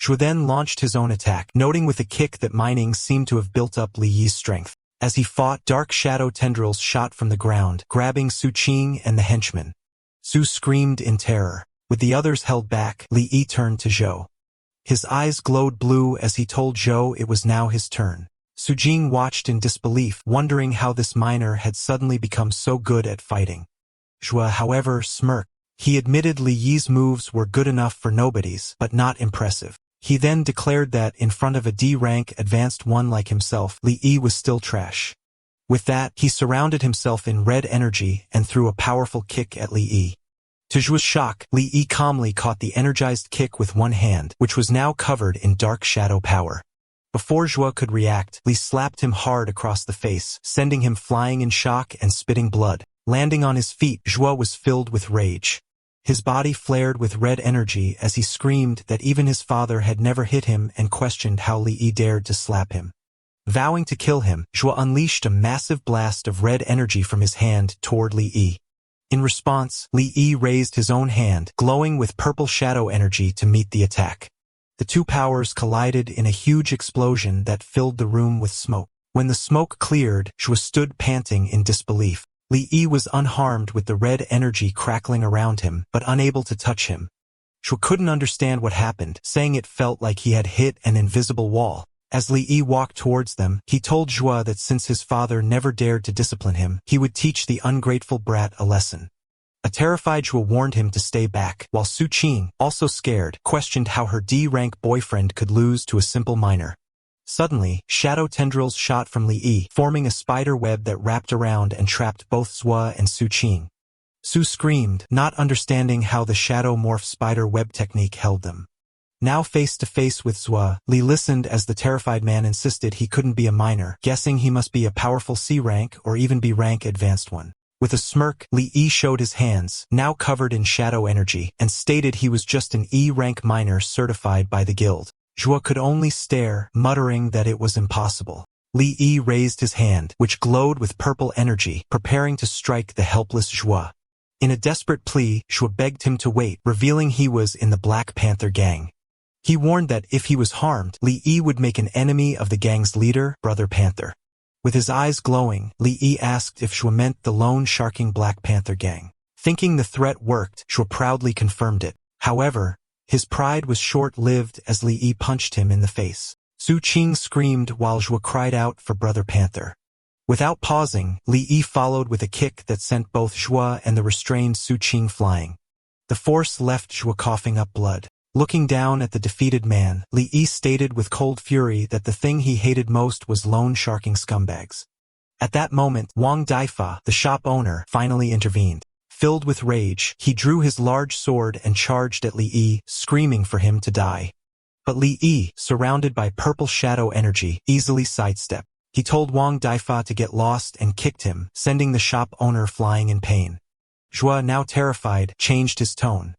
Zhou then launched his own attack, noting with a kick that mining seemed to have built up Li Yi's strength. As he fought, dark shadow tendrils shot from the ground, grabbing Su Qing and the henchman. Su screamed in terror. With the others held back, Li Yi turned to Zhou. His eyes glowed blue as he told Zhou it was now his turn. Su Jing watched in disbelief, wondering how this miner had suddenly become so good at fighting. Zhou, however, smirked. He admitted Li Yi's moves were good enough for nobodies, but not impressive. He then declared that, in front of a D-rank advanced one like himself, Li Yi was still trash. With that, he surrounded himself in red energy and threw a powerful kick at Li Yi. To Zhuo's shock, Li Yi calmly caught the energized kick with one hand, which was now covered in dark shadow power. Before Zhuo could react, Li slapped him hard across the face, sending him flying in shock and spitting blood. Landing on his feet, Zhuo was filled with rage. His body flared with red energy as he screamed that even his father had never hit him and questioned how Li Yi dared to slap him. Vowing to kill him, Zhuo unleashed a massive blast of red energy from his hand toward Li Yi. In response, Li Yi raised his own hand, glowing with purple shadow energy to meet the attack. The two powers collided in a huge explosion that filled the room with smoke. When the smoke cleared, Xue stood panting in disbelief. Li Yi was unharmed with the red energy crackling around him, but unable to touch him. Xue couldn't understand what happened, saying it felt like he had hit an invisible wall. As Li Yi walked towards them, he told Xue that since his father never dared to discipline him, he would teach the ungrateful brat a lesson. A terrified Xue warned him to stay back, while Su Qing, also scared, questioned how her D-rank boyfriend could lose to a simple minor. Suddenly, shadow tendrils shot from Li Yi, forming a spider web that wrapped around and trapped both Xue and Su Qing. Su screamed, not understanding how the shadow morph spider web technique held them. Now face to face with Xue, Li listened as the terrified man insisted he couldn't be a minor, guessing he must be a powerful C-rank or even B-rank advanced one. With a smirk, Li Yi showed his hands, now covered in shadow energy, and stated he was just an E-rank minor certified by the guild. Xue could only stare, muttering that it was impossible. Li Yi raised his hand, which glowed with purple energy, preparing to strike the helpless Xue. In a desperate plea, Xue begged him to wait, revealing he was in the Black Panther gang. He warned that if he was harmed, Li Yi would make an enemy of the gang's leader, Brother Panther. With his eyes glowing, Li Yi asked if Xue meant the lone-sharking Black Panther gang. Thinking the threat worked, Xue proudly confirmed it. However, his pride was short-lived as Li Yi punched him in the face. Su Qing screamed while Xue cried out for Brother Panther. Without pausing, Li Yi followed with a kick that sent both Xue and the restrained Su Qing flying. The force left Xue coughing up blood. Looking down at the defeated man, Li Yi stated with cold fury that the thing he hated most was loan-sharking scumbags. At that moment, Wang Daifa, the shop owner, finally intervened. Filled with rage, he drew his large sword and charged at Li Yi, screaming for him to die. But Li Yi, surrounded by purple shadow energy, easily sidestepped. He told Wang Daifa to get lost and kicked him, sending the shop owner flying in pain. Xue, now terrified, changed his tone.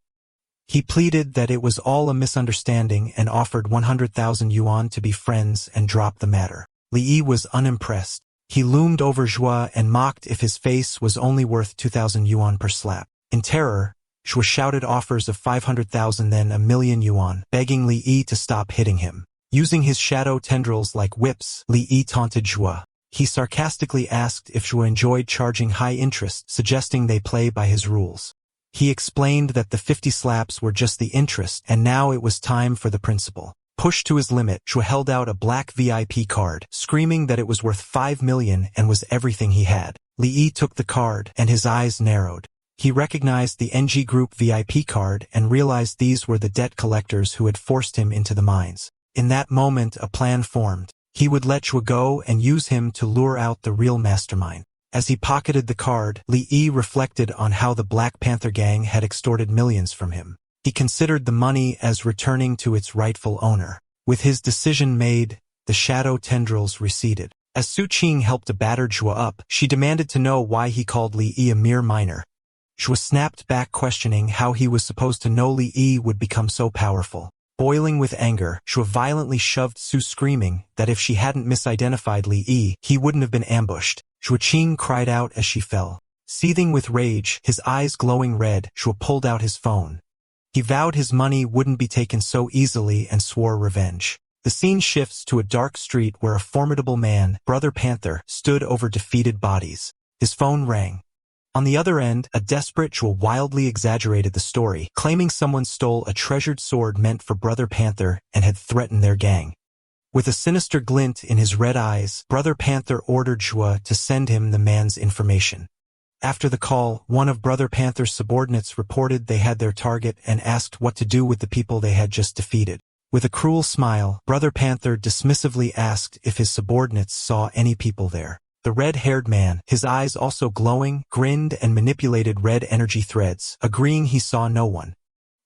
He pleaded that it was all a misunderstanding and offered 100,000 yuan to be friends and drop the matter. Li Yi was unimpressed. He loomed over Xue and mocked if his face was only worth 2,000 yuan per slap. In terror, Xue shouted offers of 500,000 then 1,000,000 yuan, begging Li Yi to stop hitting him. Using his shadow tendrils like whips, Li Yi taunted Xue. He sarcastically asked if Xue enjoyed charging high interest, suggesting they play by his rules. He explained that the 50 slaps were just the interest and now it was time for the principal. Pushed to his limit, Xue held out a black VIP card, screaming that it was worth 5 million and was everything he had. Li Yi took the card and his eyes narrowed. He recognized the NG Group VIP card and realized these were the debt collectors who had forced him into the mines. In that moment, a plan formed. He would let Xue go and use him to lure out the real mastermind. As he pocketed the card, Li Yi reflected on how the Black Panther gang had extorted millions from him. He considered the money as returning to its rightful owner. With his decision made, the shadow tendrils receded. As Su Qing helped to batter Xue up, she demanded to know why he called Li Yi a mere minor. Xue snapped back, questioning how he was supposed to know Li Yi would become so powerful. Boiling with anger, Xue violently shoved Su, screaming that if she hadn't misidentified Li Yi, he wouldn't have been ambushed. Su Qing cried out as she fell. Seething with rage, his eyes glowing red, Xue pulled out his phone. He vowed his money wouldn't be taken so easily and swore revenge. The scene shifts to a dark street where a formidable man, Brother Panther, stood over defeated bodies. His phone rang. On the other end, a desperate Xue wildly exaggerated the story, claiming someone stole a treasured sword meant for Brother Panther and had threatened their gang. With a sinister glint in his red eyes, Brother Panther ordered Xue to send him the man's information. After the call, one of Brother Panther's subordinates reported they had their target and asked what to do with the people they had just defeated. With a cruel smile, Brother Panther dismissively asked if his subordinates saw any people there. The red-haired man, his eyes also glowing, grinned and manipulated red energy threads, agreeing he saw no one.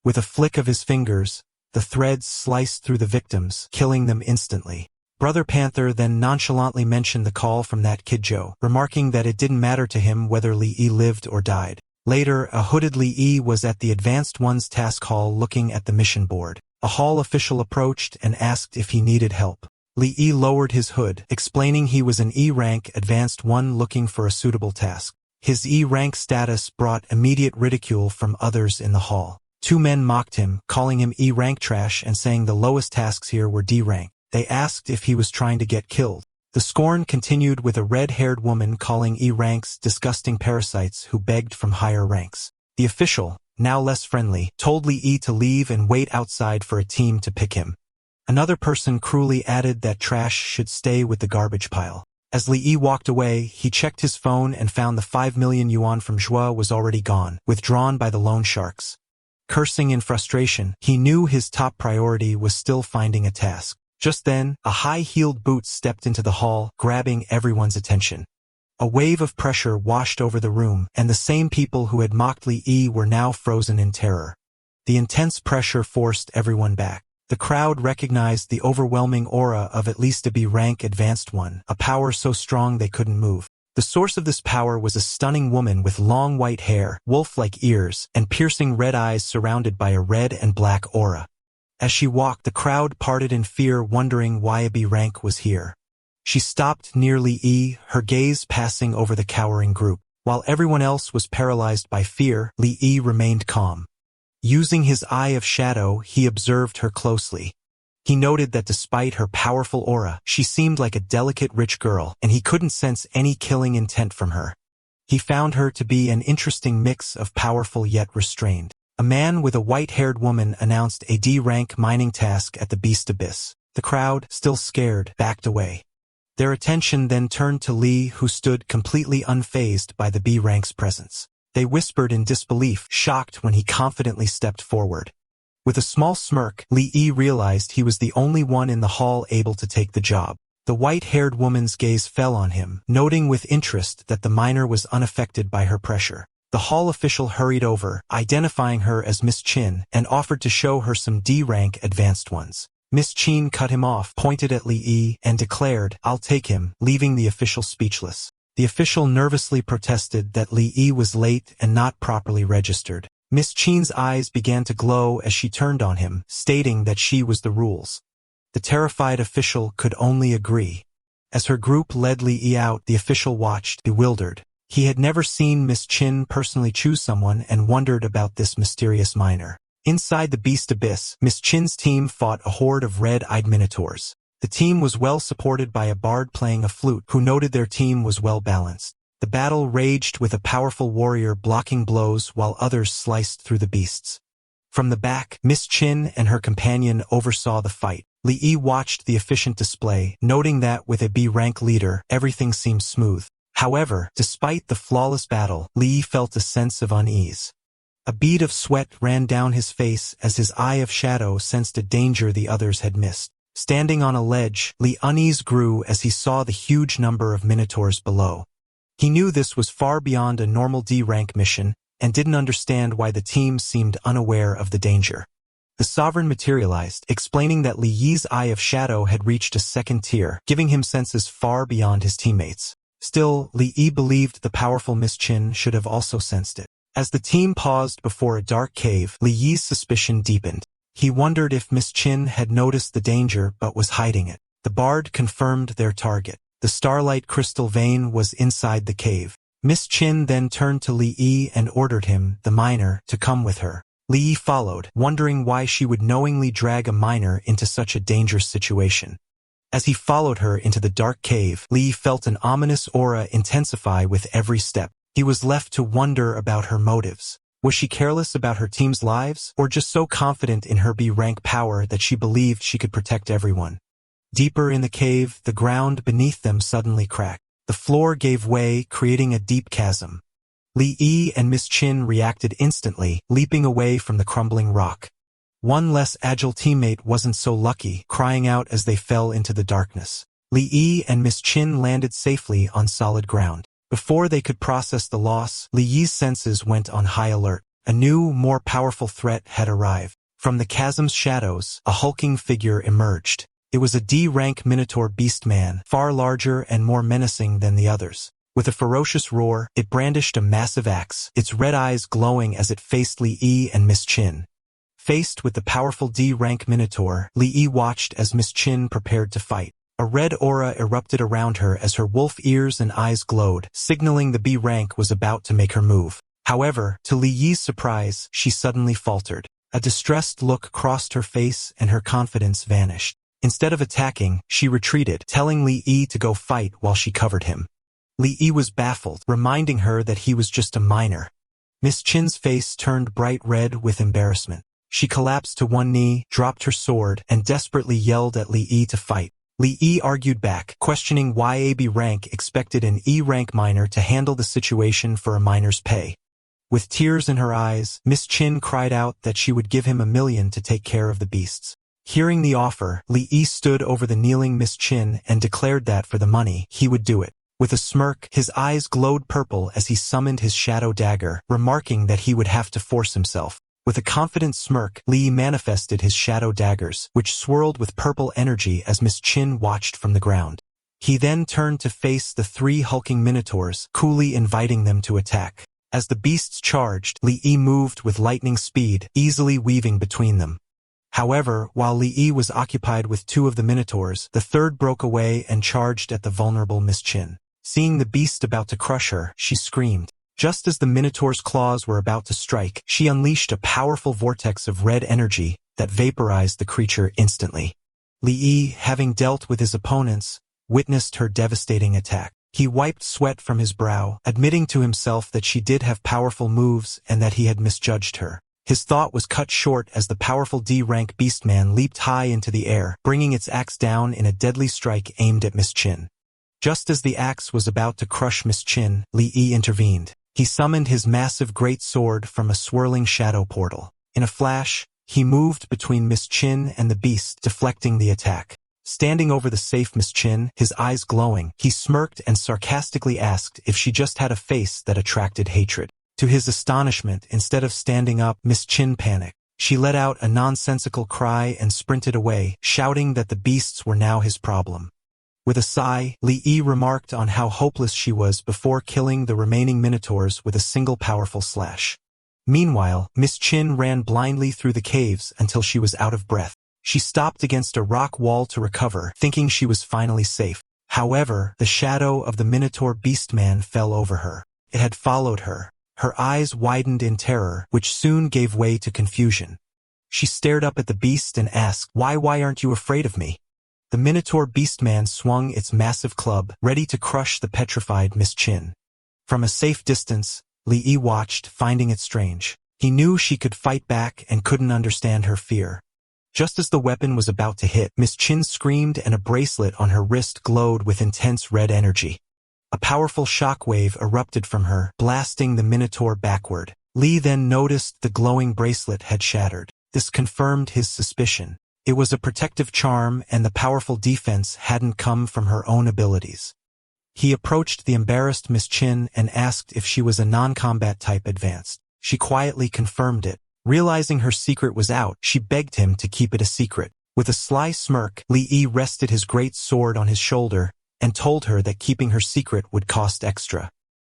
With a flick of his fingers, the threads sliced through the victims, killing them instantly. Brother Panther then nonchalantly mentioned the call from that kid Joe, remarking that it didn't matter to him whether Li Yi lived or died. Later, a hooded Li Yi was at the Advanced One's task hall looking at the mission board. A hall official approached and asked if he needed help. Li Yi lowered his hood, explaining he was an E-rank Advanced One looking for a suitable task. His E-rank status brought immediate ridicule from others in the hall. Two men mocked him, calling him E-rank trash and saying the lowest tasks here were D-rank. They asked if he was trying to get killed. The scorn continued with a red-haired woman calling E-ranks disgusting parasites who begged from higher ranks. The official, now less friendly, told Li to leave and wait outside for a team to pick him. Another person cruelly added that trash should stay with the garbage pile. As Li walked away, he checked his phone and found the 5 million yuan from Zhua was already gone, withdrawn by the loan sharks. Cursing in frustration, he knew his top priority was still finding a task. Just then, a high-heeled boot stepped into the hall, grabbing everyone's attention. A wave of pressure washed over the room, and the same people who had mocked Li were now frozen in terror. The intense pressure forced everyone back. The crowd recognized the overwhelming aura of at least a B-rank advanced one, a power so strong they couldn't move. The source of this power was a stunning woman with long white hair, wolf-like ears, and piercing red eyes surrounded by a red and black aura. As she walked, the crowd parted in fear, wondering why a B-rank was here. She stopped near Li, her gaze passing over the cowering group. While everyone else was paralyzed by fear, Li remained calm. Using his eye of shadow, he observed her closely. He noted that despite her powerful aura, she seemed like a delicate rich girl, and he couldn't sense any killing intent from her. He found her to be an interesting mix of powerful yet restrained. A man with a white-haired woman announced a D-rank mining task at the Beast Abyss. The crowd, still scared, backed away. Their attention then turned to Li, who stood completely unfazed by the B-rank's presence. They whispered in disbelief, shocked when he confidently stepped forward. With a small smirk, Li realized he was the only one in the hall able to take the job. The white-haired woman's gaze fell on him, noting with interest that the miner was unaffected by her pressure. The hall official hurried over, identifying her as Miss Qin, and offered to show her some D-rank advanced ones. Miss Qin cut him off, pointed at Li, and declared, "I'll take him," leaving the official speechless. The official nervously protested that Li was late and not properly registered. Miss Qin's eyes began to glow as she turned on him, stating that she was the rules. The terrified official could only agree. As her group led Li out, the official watched, bewildered. He had never seen Miss Qin personally choose someone and wondered about this mysterious miner. Inside the Beast Abyss, Miss Qin's team fought a horde of red-eyed minotaurs. The team was well supported by a bard playing a flute, who noted their team was well balanced. The battle raged with a powerful warrior blocking blows while others sliced through the beasts. From the back, Miss Qin and her companion oversaw the fight. Li watched the efficient display, noting that with a B-rank leader, everything seemed smooth. However, despite the flawless battle, Li felt a sense of unease. A bead of sweat ran down his face as his eye of shadow sensed a danger the others had missed. Standing on a ledge, Li's unease grew as he saw the huge number of minotaurs below. He knew this was far beyond a normal D-rank mission, and didn't understand why the team seemed unaware of the danger. The Sovereign materialized, explaining that Li's eye of shadow had reached a second tier, giving him senses far beyond his teammates. Still, Li believed the powerful Miss Qin should have also sensed it. As the team paused before a dark cave, Li's suspicion deepened. He wondered if Miss Qin had noticed the danger but was hiding it. The bard confirmed their target. The starlight crystal vein was inside the cave. Miss Qin then turned to Li and ordered him, the miner, to come with her. Li followed, wondering why she would knowingly drag a miner into such a dangerous situation. As he followed her into the dark cave, Li felt an ominous aura intensify with every step. He was left to wonder about her motives. Was she careless about her team's lives, or just so confident in her B-rank power that she believed she could protect everyone? Deeper in the cave, the ground beneath them suddenly cracked. The floor gave way, creating a deep chasm. Li and Miss Qin reacted instantly, leaping away from the crumbling rock. One less agile teammate wasn't so lucky, crying out as they fell into the darkness. Li and Miss Qin landed safely on solid ground. Before they could process the loss, Li's senses went on high alert. A new, more powerful threat had arrived. From the chasm's shadows, a hulking figure emerged. It was a D-rank Minotaur beastman, far larger and more menacing than the others. With a ferocious roar, it brandished a massive axe, its red eyes glowing as it faced Li and Miss Qin. Faced with the powerful D-rank Minotaur, Li watched as Miss Qin prepared to fight. A red aura erupted around her as her wolf ears and eyes glowed, signaling the B rank was about to make her move. However, to Li Yi's surprise, she suddenly faltered. A distressed look crossed her face and her confidence vanished. Instead of attacking, she retreated, telling Li Yi to go fight while she covered him. Li Yi was baffled, reminding her that he was just a minor. Miss Qin's face turned bright red with embarrassment. She collapsed to one knee, dropped her sword, and desperately yelled at Li Yi to fight. Li Yi argued back, questioning why a B rank expected an E rank minor to handle the situation for a minor's pay. With tears in her eyes, Miss Qin cried out that she would give him $1 million to take care of the beasts. Hearing the offer, Li Yi stood over the kneeling Miss Qin and declared that for the money, he would do it. With a smirk, his eyes glowed purple as he summoned his shadow dagger, remarking that he would have to force himself. With a confident smirk, Li Yi manifested his shadow daggers, which swirled with purple energy as Miss Qin watched from the ground. He then turned to face the 3 hulking minotaurs, coolly inviting them to attack. As the beasts charged, Li Yi moved with lightning speed, easily weaving between them. However, while Li Yi was occupied with 2 of the minotaurs, the 3rd broke away and charged at the vulnerable Miss Qin. Seeing the beast about to crush her, she screamed. Just as the minotaur's claws were about to strike, she unleashed a powerful vortex of red energy that vaporized the creature instantly. Li Yi, having dealt with his opponents, witnessed her devastating attack. He wiped sweat from his brow, admitting to himself that she did have powerful moves and that he had misjudged her. His thought was cut short as the powerful D-rank beastman leaped high into the air, bringing its axe down in a deadly strike aimed at Miss Qin. Just as the axe was about to crush Miss Qin, Li Yi intervened. He summoned his massive great sword from a swirling shadow portal. In a flash, he moved between Miss Qin and the beast, deflecting the attack. Standing over the safe Miss Qin, his eyes glowing, he smirked and sarcastically asked if she just had a face that attracted hatred. To his astonishment, instead of standing up, Miss Qin panicked. She let out a nonsensical cry and sprinted away, shouting that the beasts were now his problem. With a sigh, Li Yi remarked on how hopeless she was before killing the remaining minotaurs with a single powerful slash. Meanwhile, Miss Qin ran blindly through the caves until she was out of breath. She stopped against a rock wall to recover, thinking she was finally safe. However, the shadow of the Minotaur beastman fell over her. It had followed her. Her eyes widened in terror, which soon gave way to confusion. She stared up at the beast and asked, why aren't you afraid of me? The Minotaur beastman swung its massive club, ready to crush the petrified Miss Qin. From a safe distance, Li Yi watched, finding it strange. He knew she could fight back and couldn't understand her fear. Just as the weapon was about to hit, Miss Qin screamed and a bracelet on her wrist glowed with intense red energy. A powerful shockwave erupted from her, blasting the Minotaur backward. Li then noticed the glowing bracelet had shattered. This confirmed his suspicion. It was a protective charm and the powerful defense hadn't come from her own abilities. He approached the embarrassed Miss Qin and asked if she was a non-combat type advanced. She quietly confirmed it. Realizing her secret was out, she begged him to keep it a secret. With a sly smirk, Li Yi rested his great sword on his shoulder and told her that keeping her secret would cost extra.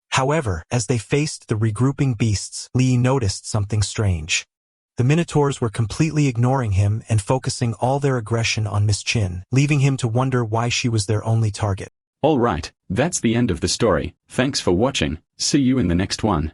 However, as they faced the regrouping beasts, Li Yi noticed something strange. The Minotaurs were completely ignoring him and focusing all their aggression on Miss Qin, leaving him to wonder why she was their only target. Alright, that's the end of the story. Thanks for watching. See you in the next one.